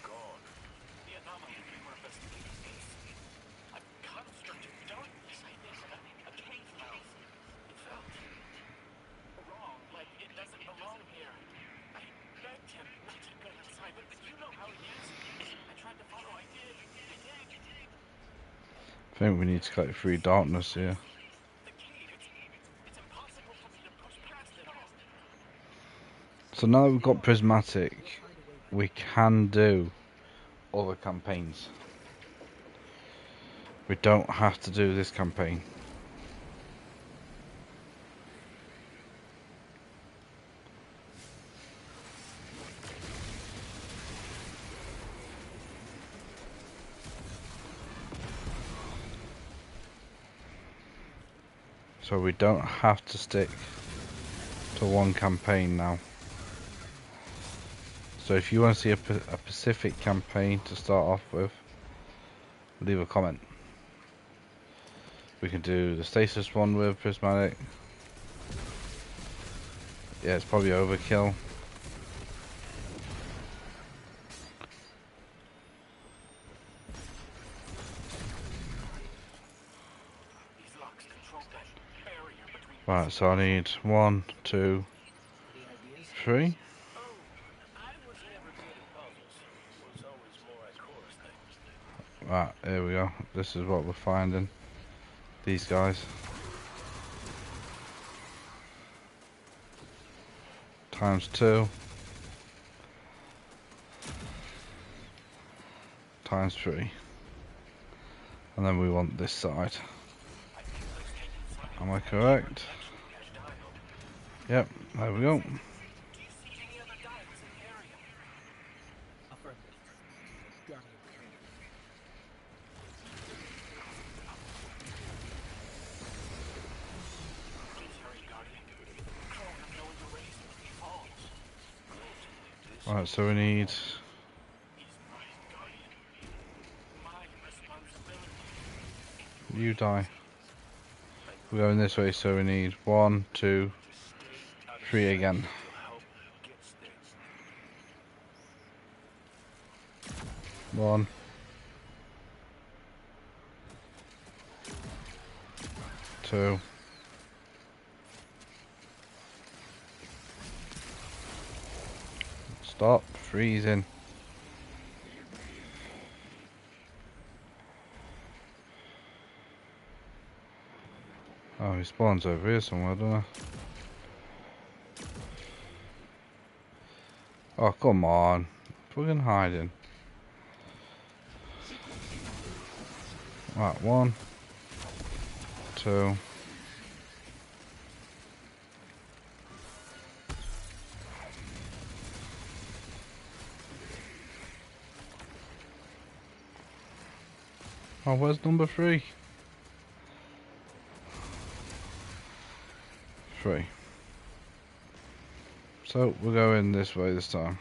Gone. The anomaly we were investigating is a construct of darkness, I think. A cave mouth. It felt wrong, like it doesn't belong here. I begged him not to go inside, but you know how he is. I tried to follow, I did. I think we need to cut through darkness here. The cave, it's impossible for me to push past it all. So now that we've got prismatic, we can do other campaigns. We don't have to do this campaign. So we don't have to stick to one campaign now. So if you want to see a Pacific campaign to start off with, leave a comment. We can do the stasis one with prismatic. Yeah, it's probably overkill. These locks control that barrier between Right, so I need 1, 2, 3. Oh, I was never good at puzzles. Was always more at chorus things. Right, here we go. This is what we're finding. These guys. Times 2. Times 3. And then we want this side. Am I correct? Yep, there we go. Do you see any other dials in the area? Affirmative. Guardian code. Please hurry, Guardian. Chrome, I'm going to raise falls. Right, so we need He's my Guardian. My responsibility. you die. We're going this way, so we need 1, 2, 3 again. Help gets there. 1, 2, stop freezing. Oh, he spawns over here somewhere, don't I? Oh, come on. Fucking hiding. Right, 1, 2. Oh, where's number 3? 3. So, we're going this way this time.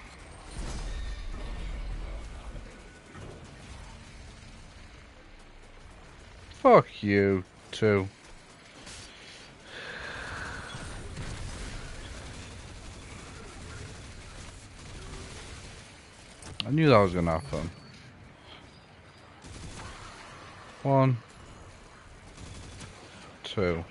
Fuck you, 2. I knew that was gonna happen. 1, 2.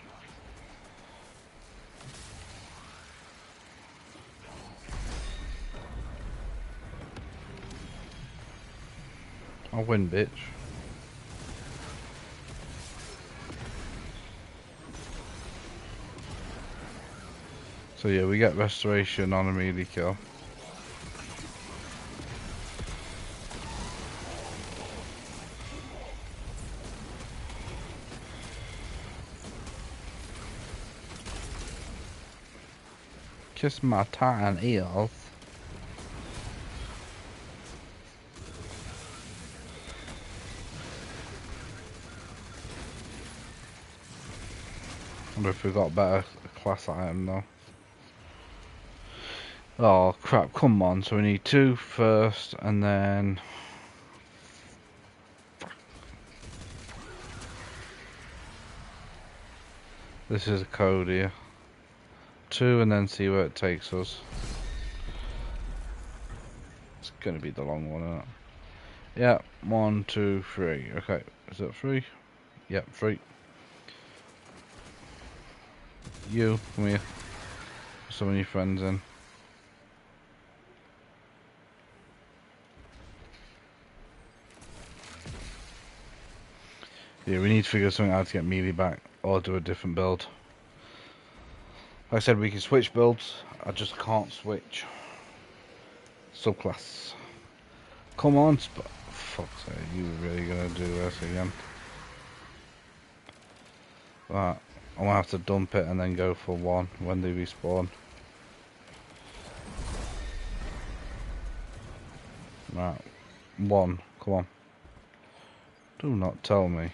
I'll win, bitch. So yeah, we get restoration on a melee kill. Kiss my titan ears. I wonder if we got better class item though. Oh crap, come on, so we need 2 first and then... This is a code here. 2 and then see where it takes us. It's gonna be the long one, isn't it? Yeah, 1, 2, 3. Okay, is that 3? Yep, 3. You, come here. Summon your friends in. Yeah, we need to figure something out to get melee back, or do a different build. Like I said, we can switch builds, I just can't switch subclass. Come on, fuck's sake, you really gonna do this again? Right, I'm gonna have to dump it and then go for 1 when they respawn. Right, 1, come on. Do not tell me.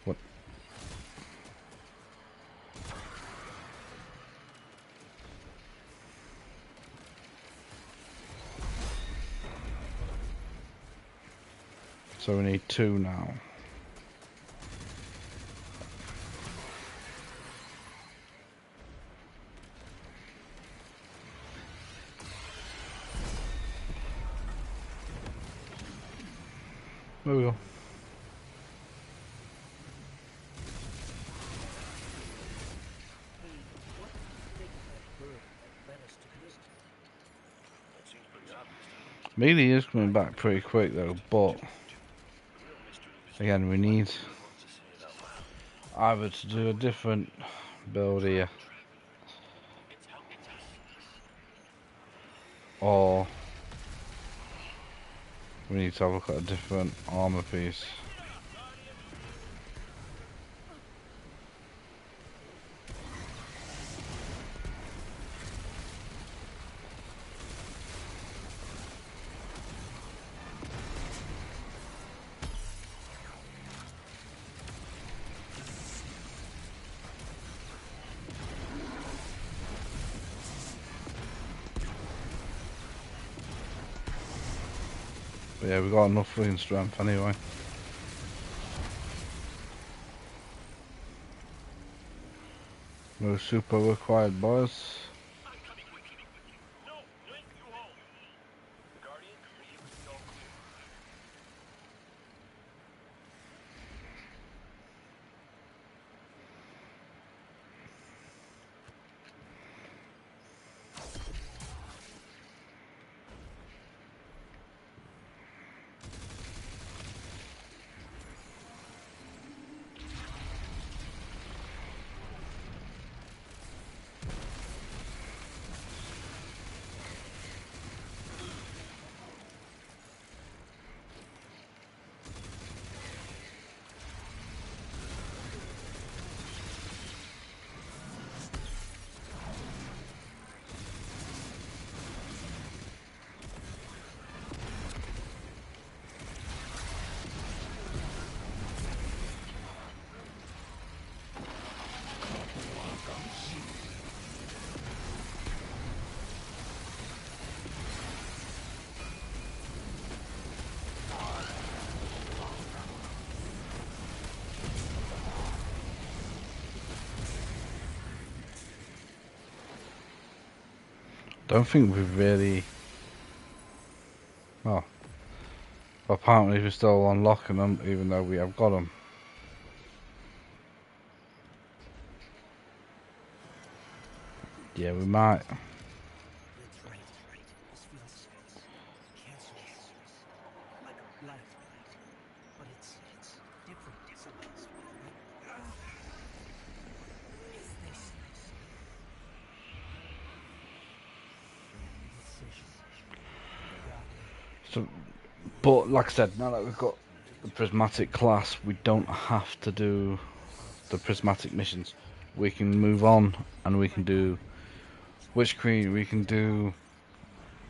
What? So we need 2 now. There we go. Melee is coming back pretty quick though, but again we need either to do a different build here or we need to have a look at a different armor piece. But yeah, we got enough fucking strength anyway. No super required, boys. Don't think we've really... Oh. Apparently we're still unlocking them even though we have got them. Yeah, we might. That's right. This feels cancerous. Like light. But it's different somehow. Like, what is this? Indecision. Got me. So, but like I said, now that we've got the prismatic class, we don't have to do the prismatic missions. We can move on and we can do Witch Queen. We can do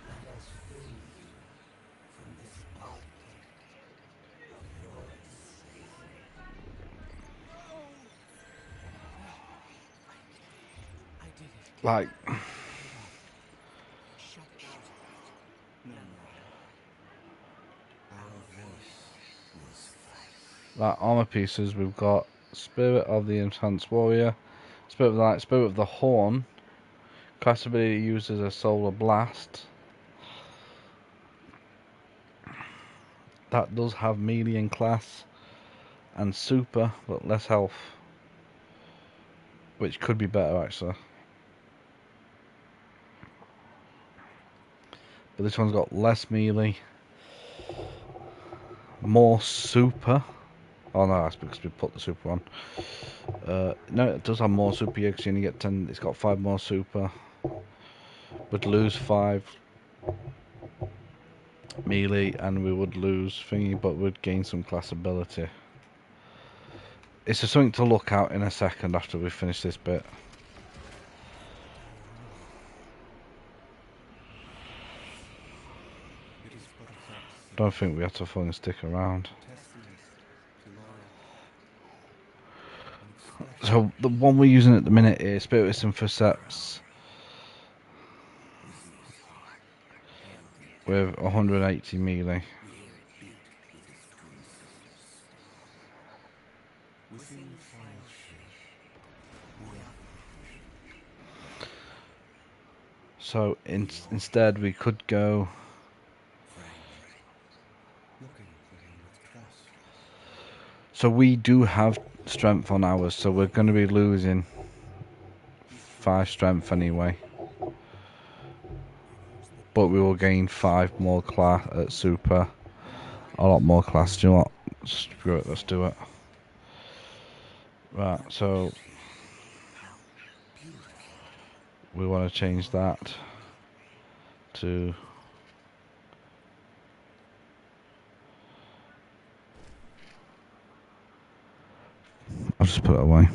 Let us free you from this body of yours. No! I did it. like Turn it off. Shut it out. No, no. Our voice was fight. like armor pieces. We've got Spirit of the Enhanced Warrior, Spirit of the Light, Spirit of the Horn. Class ability uses a solar blast. That does have melee in class and super, but less health, which could be better actually. But this one's got less melee, more super. Oh no, that's because we put the super on. No, it does have more super here because you only get 10. It's got 5 more super. Would lose 5 melee, and we would lose thingy, but would gain some class ability. It's just something to look out in a second after we finish this bit. It is but a thought. Don't think we have to fucking stick around. Testament to loyalty. So the one we're using at the minute is Spiritus and Forceps with 180 melee. Within foul shape. So instead we could go. Looking at him with trust. So we do have strength on ours, so we're going to be losing 5 strength anyway. But we will gain 5 more class at super. A lot more class. Do you know what? Screw it, let's do it. Right, so we want to change that to I'll just put it away.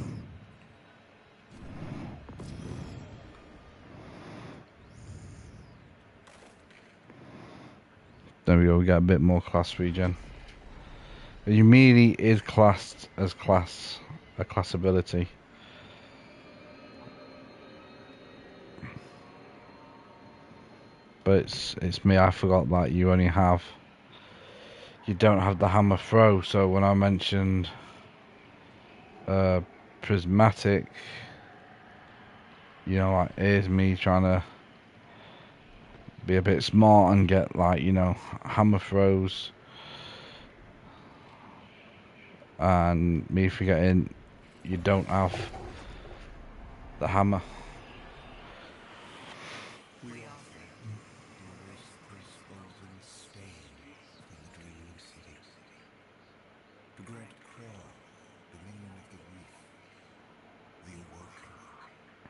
There we go, we get a bit more class regen. Your melee is classed as a class ability. But it's me, I forgot that you don't have the hammer throw, so when I mentioned prismatic, you know, like, here's me trying to be a bit smart and get, like, you know, hammer throws, and me forgetting you don't have the hammer. We offer the whispers woven stain from the dreaming city. To grant Crow dominion of the reef, the awoken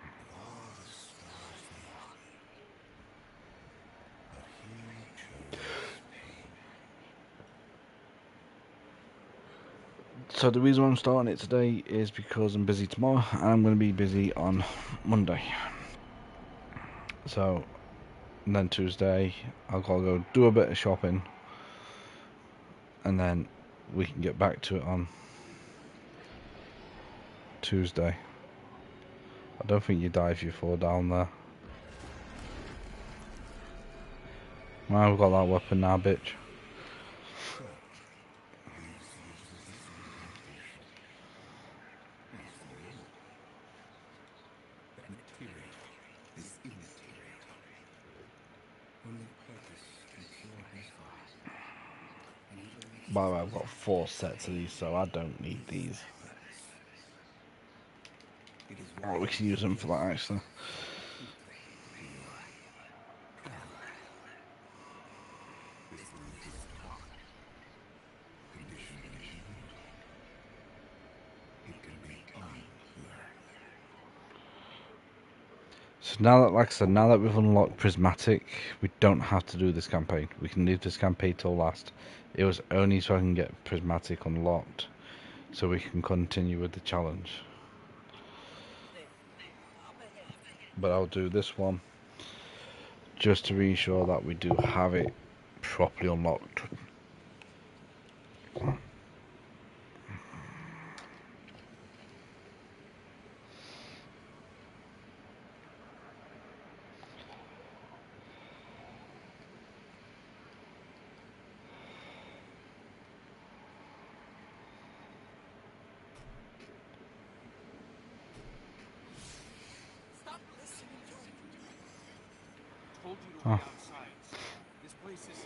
of all the stars beyond. But he chose pain. So the reason I'm starting it today is because I'm busy tomorrow and I'm going to be busy on Monday. So, and then Tuesday I'll go do a bit of shopping, and then we can get back to it on Tuesday. I don't think you die if you fall down there. Well, we've got that weapon now, bitch. Material is immaterial. Only purpose can cure his heart. And even By the way, I've got 4 sets of these, so I don't need these. it is Oh, we can use them for that actually. So now that, like I said, now that we've unlocked Prismatic, we don't have to do this campaign. We can leave this campaign till last. It was only so I can get Prismatic unlocked, so we can continue with the challenge. But I'll do this one just to reassure that we do have it properly unlocked. Stop listening to him. Told you to Oh. wait outside. This place is.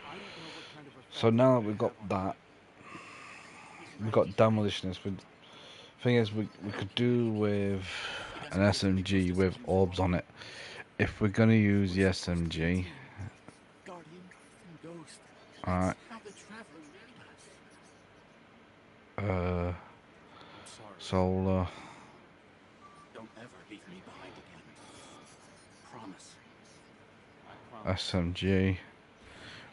I don't know what kind of effect. So now that it's we've gonna got have on that, you. we've got demolitionist. Thing is, we could do with an SMG with orbs on it. If we're gonna use the SMG, Guardian and Ghost. alright. How the traveler landmass. I'm sorry. Solar. Don't ever leave me behind again. Promise. I promise. SMG.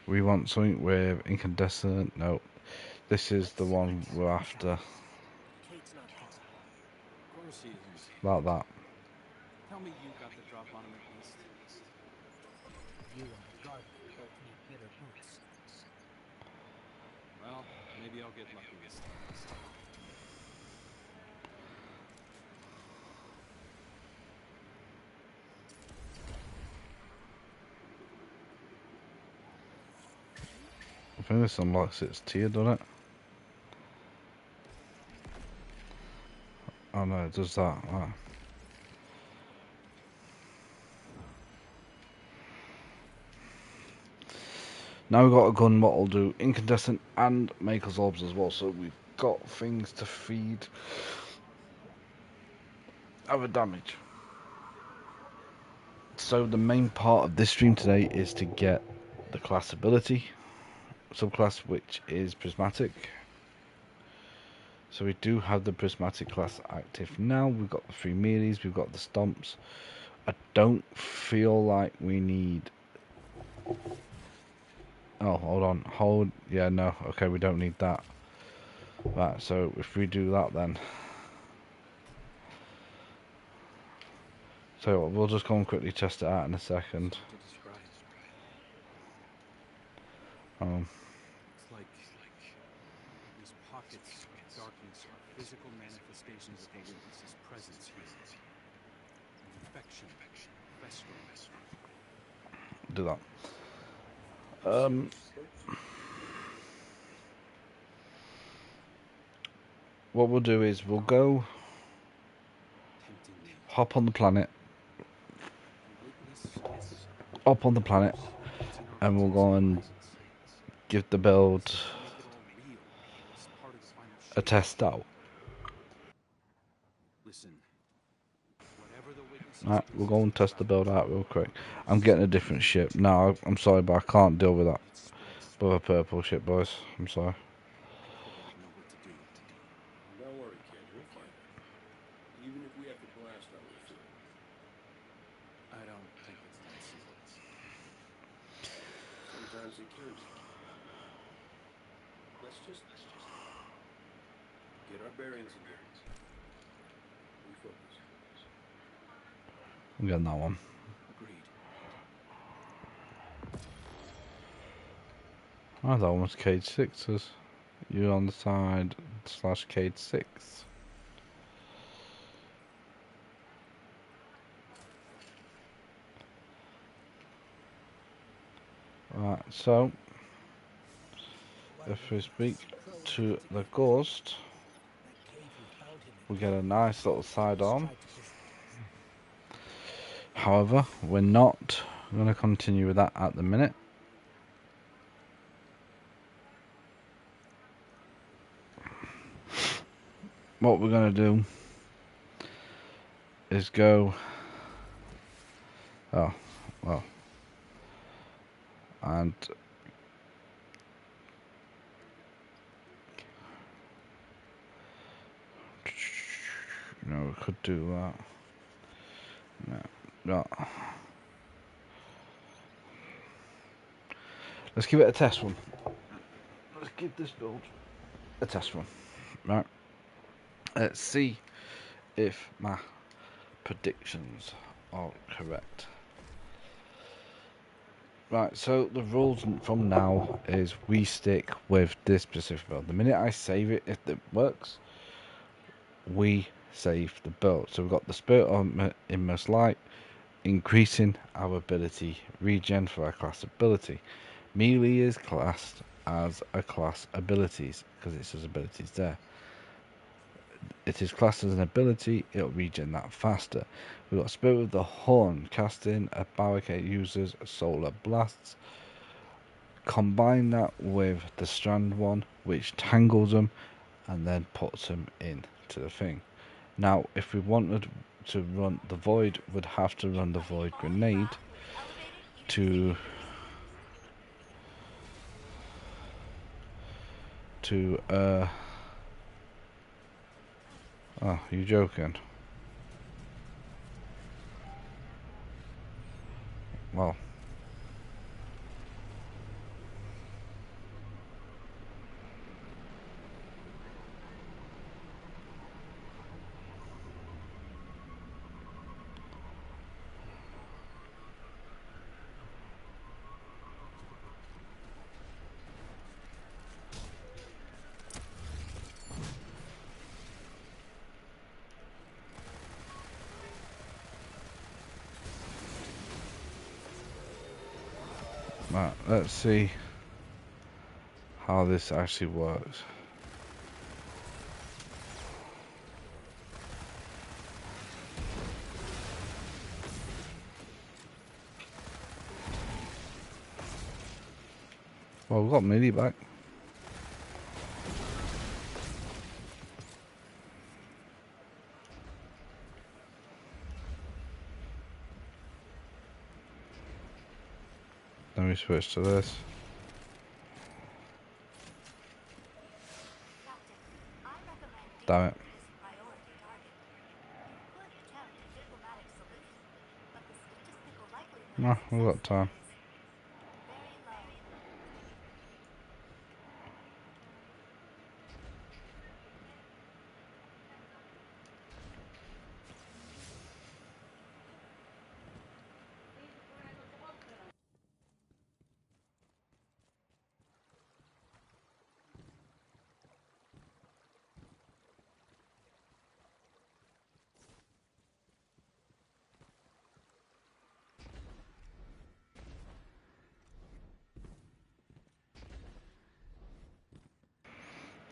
We want something with incandescent. No, this is the one we're after. Kate's not far. Of course he isn't. Like that. Tell me you got the drop on him at least. You and the Guardian both need better boots. Well, maybe I'll get lucky this time. I think this unlocks its tier, doesn't it? Oh no, it does that. Right. Now we've got a gun what will do incandescent and make us orbs as well, so we've got things to feed our damage. So the main part of this stream today is to get the class ability, subclass, which is Prismatic. So we do have the Prismatic class active now. We've got the 3 melees, we've got the stomps. I don't feel like we need... Oh, hold on. Yeah, no. Okay, we don't need that. Right, so if we do that then... So we'll just go and quickly test it out in a second. To describe. Um, It's like these pockets of darkness are physical manifestations of the witness's presence here. An infection, festering. do that. What we'll do is we'll go Tempting me. hop on the planet, The witness is up on the planet, it's in our and we'll presence go and and presence. give the build To make it all real as part of the final a shape. test out. Listen. Whatever the witness Right, we'll go and test the build out real quick. I'm getting a different ship. No, I'm sorry, but I can't deal with that. It spreads. With a purple ship, boys. I'm sorry. Before we know what to do. Don't worry, kid. We'll find her. Even if we have to blast our way through. I don't think it's that simple. Sometimes it can be. Let's just get our bearings again. Refocus. I'm getting that one. Agreed. Oh, that one was cage 6's. You're on the side / cage 6. Right, so if we speak to the ghost, we get a nice little sidearm. However, we're not going to continue with that at the minute. What we're going to do is go... Oh, well. And... You know, we could do that. Right. Let's give it a test run. Let's give this build a test run. Right. Let's see if my predictions are correct. Right, so the rules from now is we stick with this specific build. The minute I save it, if it works, we save the build. So we've got the Spirit of Inmost Light, increasing our ability regen for our class ability. Melee is classed as a class abilities because it says abilities there. It is classed as an ability, it'll regen that faster. We've got Spirit of the Horn, casting a barricade uses solar blasts. Combine that with the strand one, which tangles them and then puts them into the thing. Now, if we wanted to run the void, we'd have to run the void grenade to oh, you joking? Well, right, let's see how this actually works. Well, we've got melee back. Let me switch to this. Damn it. No, we've got time.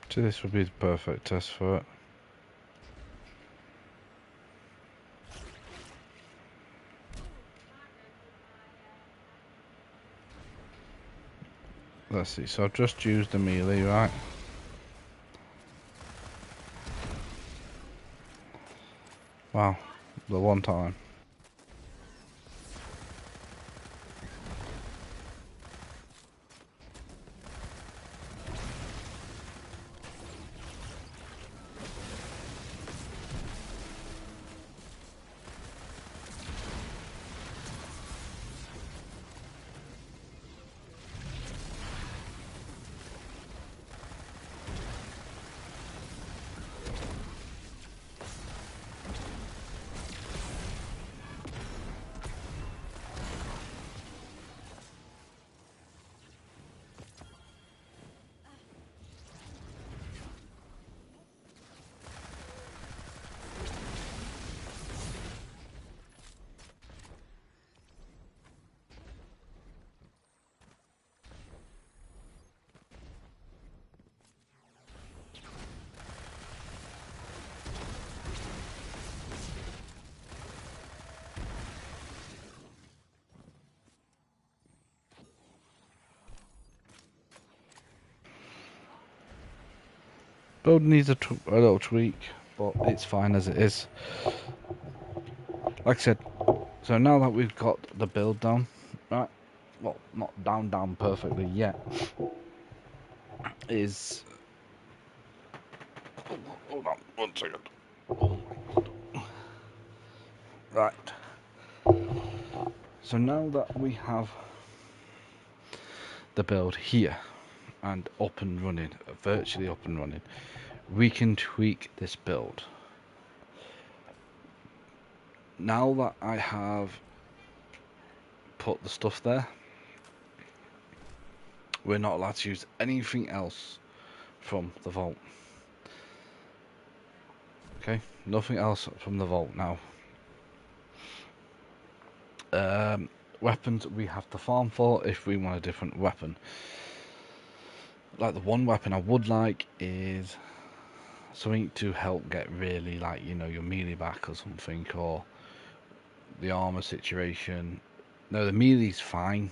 So this would be the perfect test for it. Let's see, so I've just used the melee, right? Wow, the one time. Build needs a little tweak, but it's fine as it is. Like I said, so now that we've got the build down, right? Well, not down perfectly yet. Is hold on 1 second. Oh my God. Right. So now that we have the build here and up and running, virtually up and running, we can tweak this build. Now that I have put the stuff there, we're not allowed to use anything else from the vault. Okay, nothing else from the vault now. Weapons we have to farm for if we want a different weapon. Like the one weapon I would like is something to help get really, like, you know, your melee back or something, or the armor situation. No, the melee's fine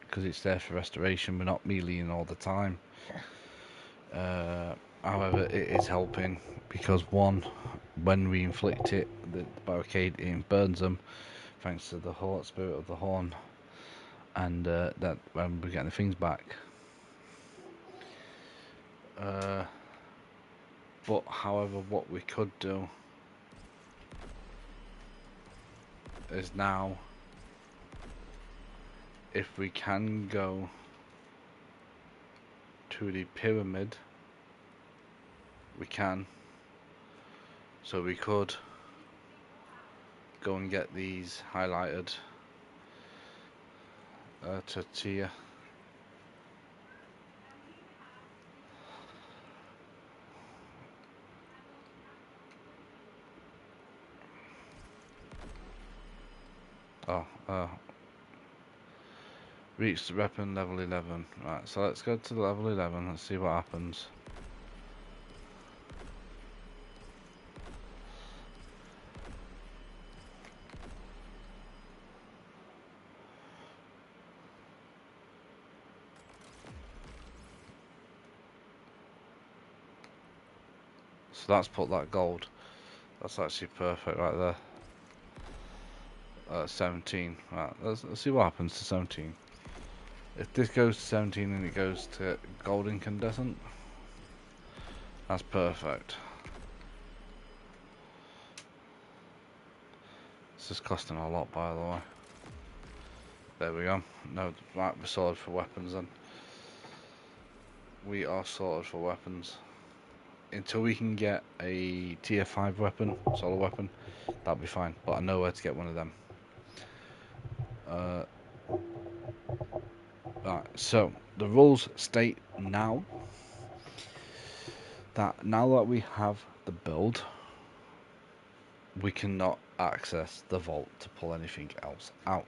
because it's there for restoration. We're not meleeing all the time. However, it is helping because one, when we inflict it, the barricade, it burns them, thanks to the spirit of the horn, and that when we're getting the things back. But however, what we could do is now, if we can go to the pyramid, we can. So we could go and get these highlighted to tier. Reach the weapon level 11. Right, so let's go to the level 11. Let's see what happens. So that's put that gold. That's actually perfect right there. 17. Right, let's see what happens to 17. If this goes to 17 and it goes to gold incandescent, that's perfect. This is costing a lot, by the way. There we go. No, right, we're sorted for weapons then. We are sorted for weapons. Until we can get a tier 5 weapon, solo weapon, that'll be fine. But I know where to get one of them. Right, so the rules state now that we have the build, we cannot access the vault to pull anything else out.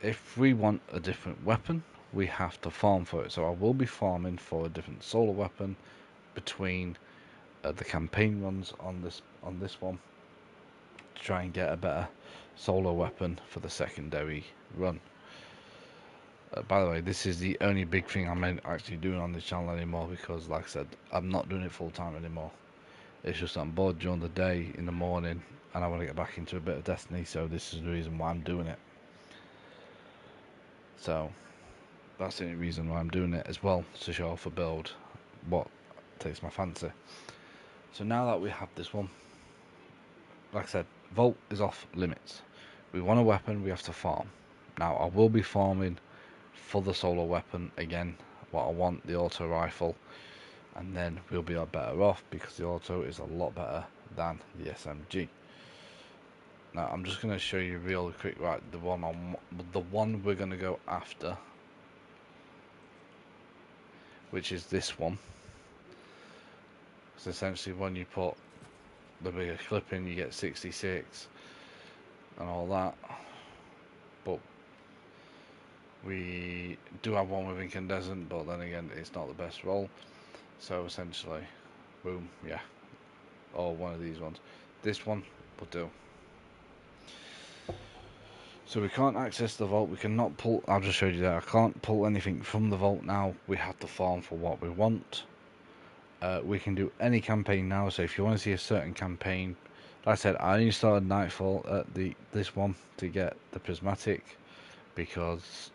If we want a different weapon, we have to farm for it. So I will be farming for a different solo weapon between the campaign runs on this one to try and get a better solo weapon for the secondary run. By the way, this is the only big thing I'm actually doing on this channel anymore, because like I said, I'm not doing it full time anymore. It's just I'm bored during the day in the morning and I want to get back into a bit of Destiny, so this is the reason why I'm doing it. So that's the only reason why I'm doing it, as well, to show off a build what takes my fancy. So now that we have this one, like I said, Vault is off limits. We want a weapon, we have to farm. Now I will be farming for the solo weapon again, what I want, the auto rifle, and then we'll be better off because the auto is a lot better than the SMG. Now I'm just going to show you real quick, right, the one we're going to go after, which is this one. So essentially when you put the bigger clip in, you get 66 and all that, but we do have one with incandescent, but then again it's not the best roll. So essentially, boom, yeah, or one of these ones. This one will do. So we can't access the vault, we cannot pull, I've just showed you that, I can't pull anything from the vault now, we have to farm for what we want. We can do any campaign now, so if you want to see a certain campaign, like I said, I only started Nightfall at this one to get the prismatic, because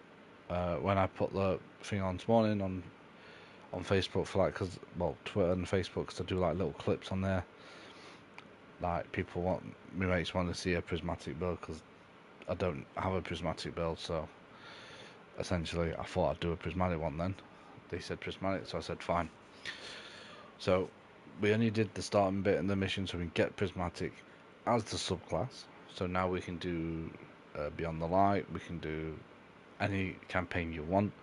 when I put the thing on this morning on Facebook for like, Twitter and Facebook, because I do like little clips on there, like my mates want to see a prismatic build because I don't have a prismatic build, so essentially I thought I'd do a prismatic one then. They said prismatic, so I said fine. So we only did the starting bit in the mission so we can get prismatic as the subclass. So now we can do Beyond the Light, we can do any campaign you want.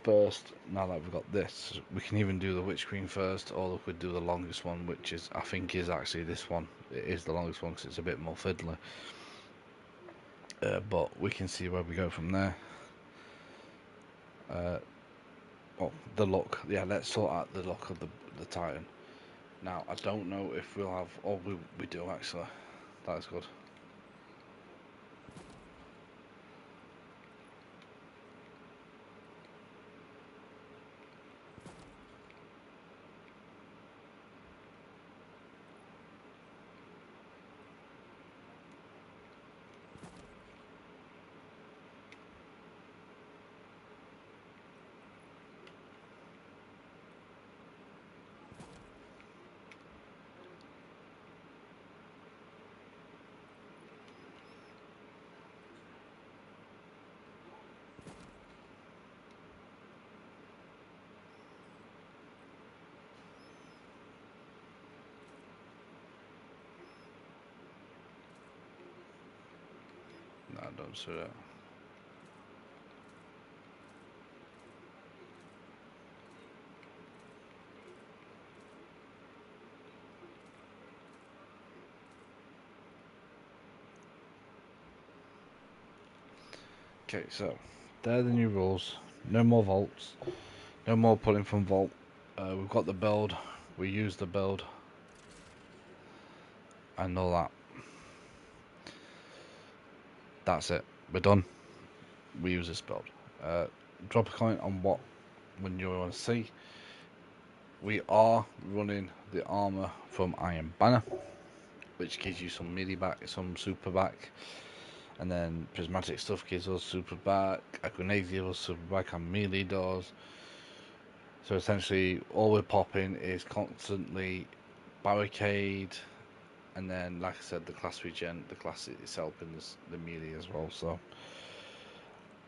First, now that we've got this, we can even do the Witch Queen first, or we could do the longest one, which is, I think, is actually this one. It is the longest one because it's a bit more fiddly. But we can see where we go from there. Oh, the look. Yeah, let's sort out the look of the Titan. Now, I don't know if we'll have... Oh, we do, actually. That is good. No, don't see that. Okay, so they're the new rules. No more vaults. No more pulling from vault. We've got the build. We use the build. And all that. That's it. We're done. We use this build. Drop a comment on what when you want to see. We are running the armour from Iron Banner, which gives you some melee back, some super back. And then prismatic stuff gives us super back, a grenade gives us super back, and melee does. So essentially, all we're popping is constantly barricade, and then, like I said, the class regen, the class itself, and the melee as well. So,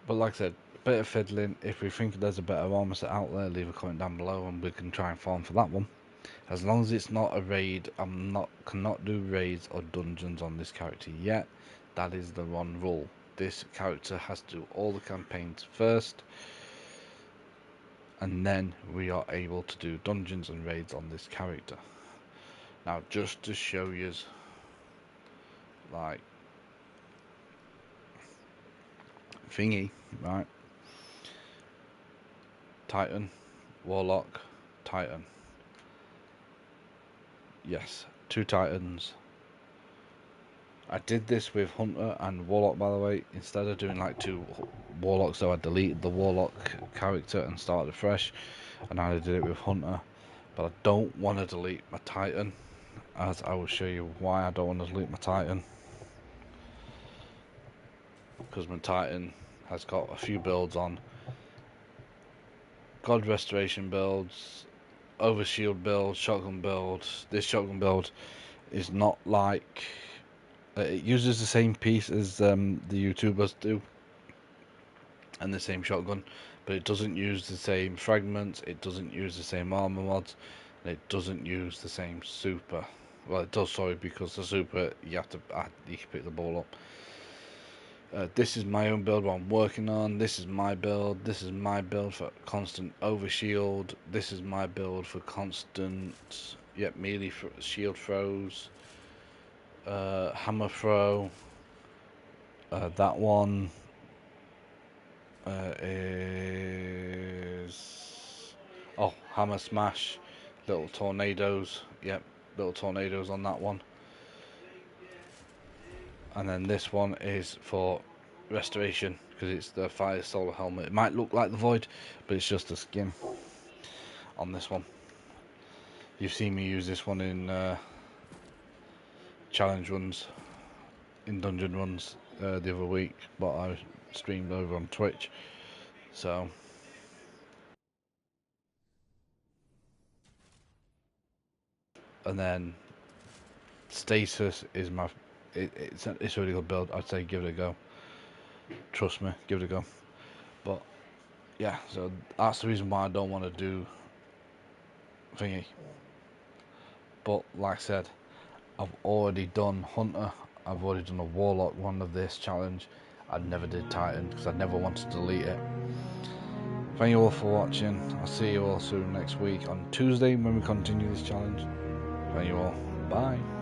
but like I said, a bit of fiddling. If we think there's a better armor set out there, leave a comment down below, and we can try and farm for that one. As long as it's not a raid, cannot do raids or dungeons on this character yet. That is the one rule. This character has to do all the campaigns first, and then we are able to do dungeons and raids on this character. Now, just to show you, like, thingy, right? Titan, Warlock, Titan. Yes, 2 Titans. I did this with Hunter and Warlock, by the way. Instead of doing like 2 Warlocks, so I deleted the Warlock character and started fresh. And I did it with Hunter. But I don't want to delete my Titan, as I will show you why I don't want to delete my Titan. Because my Titan has got a few builds on. God Restoration builds, Overshield build, Shotgun build. This Shotgun build is not like... it uses the same piece as the YouTubers do, and the same shotgun, but it doesn't use the same fragments, it doesn't use the same armor mods, and it doesn't use the same super. Well, it does, sorry, because the super, you can pick the ball up. This is my own build, what I'm working on. This is my build. This is my build for constant overshield. This is my build for constant, melee shield throws. Hammer throw. That one is... Oh, hammer smash. Little tornadoes. Yep, little tornadoes on that one. And then this one is for restoration, because it's the fire solar helmet. It might look like the void, but it's just a skin on this one. You've seen me use this one in challenge runs, in dungeon runs the other week, but I streamed over on Twitch. So and then status is my. It's a really good build. I'd say give it a go. Trust me, give it a go. But yeah, so that's the reason why I don't want to do thingy. But like I said, I've already done Hunter. I've already done a Warlock one of this challenge. I never did Titan because I never wanted to delete it. Thank you all for watching. I'll see you all soon next week on Tuesday when we continue this challenge. Thank you all. Bye.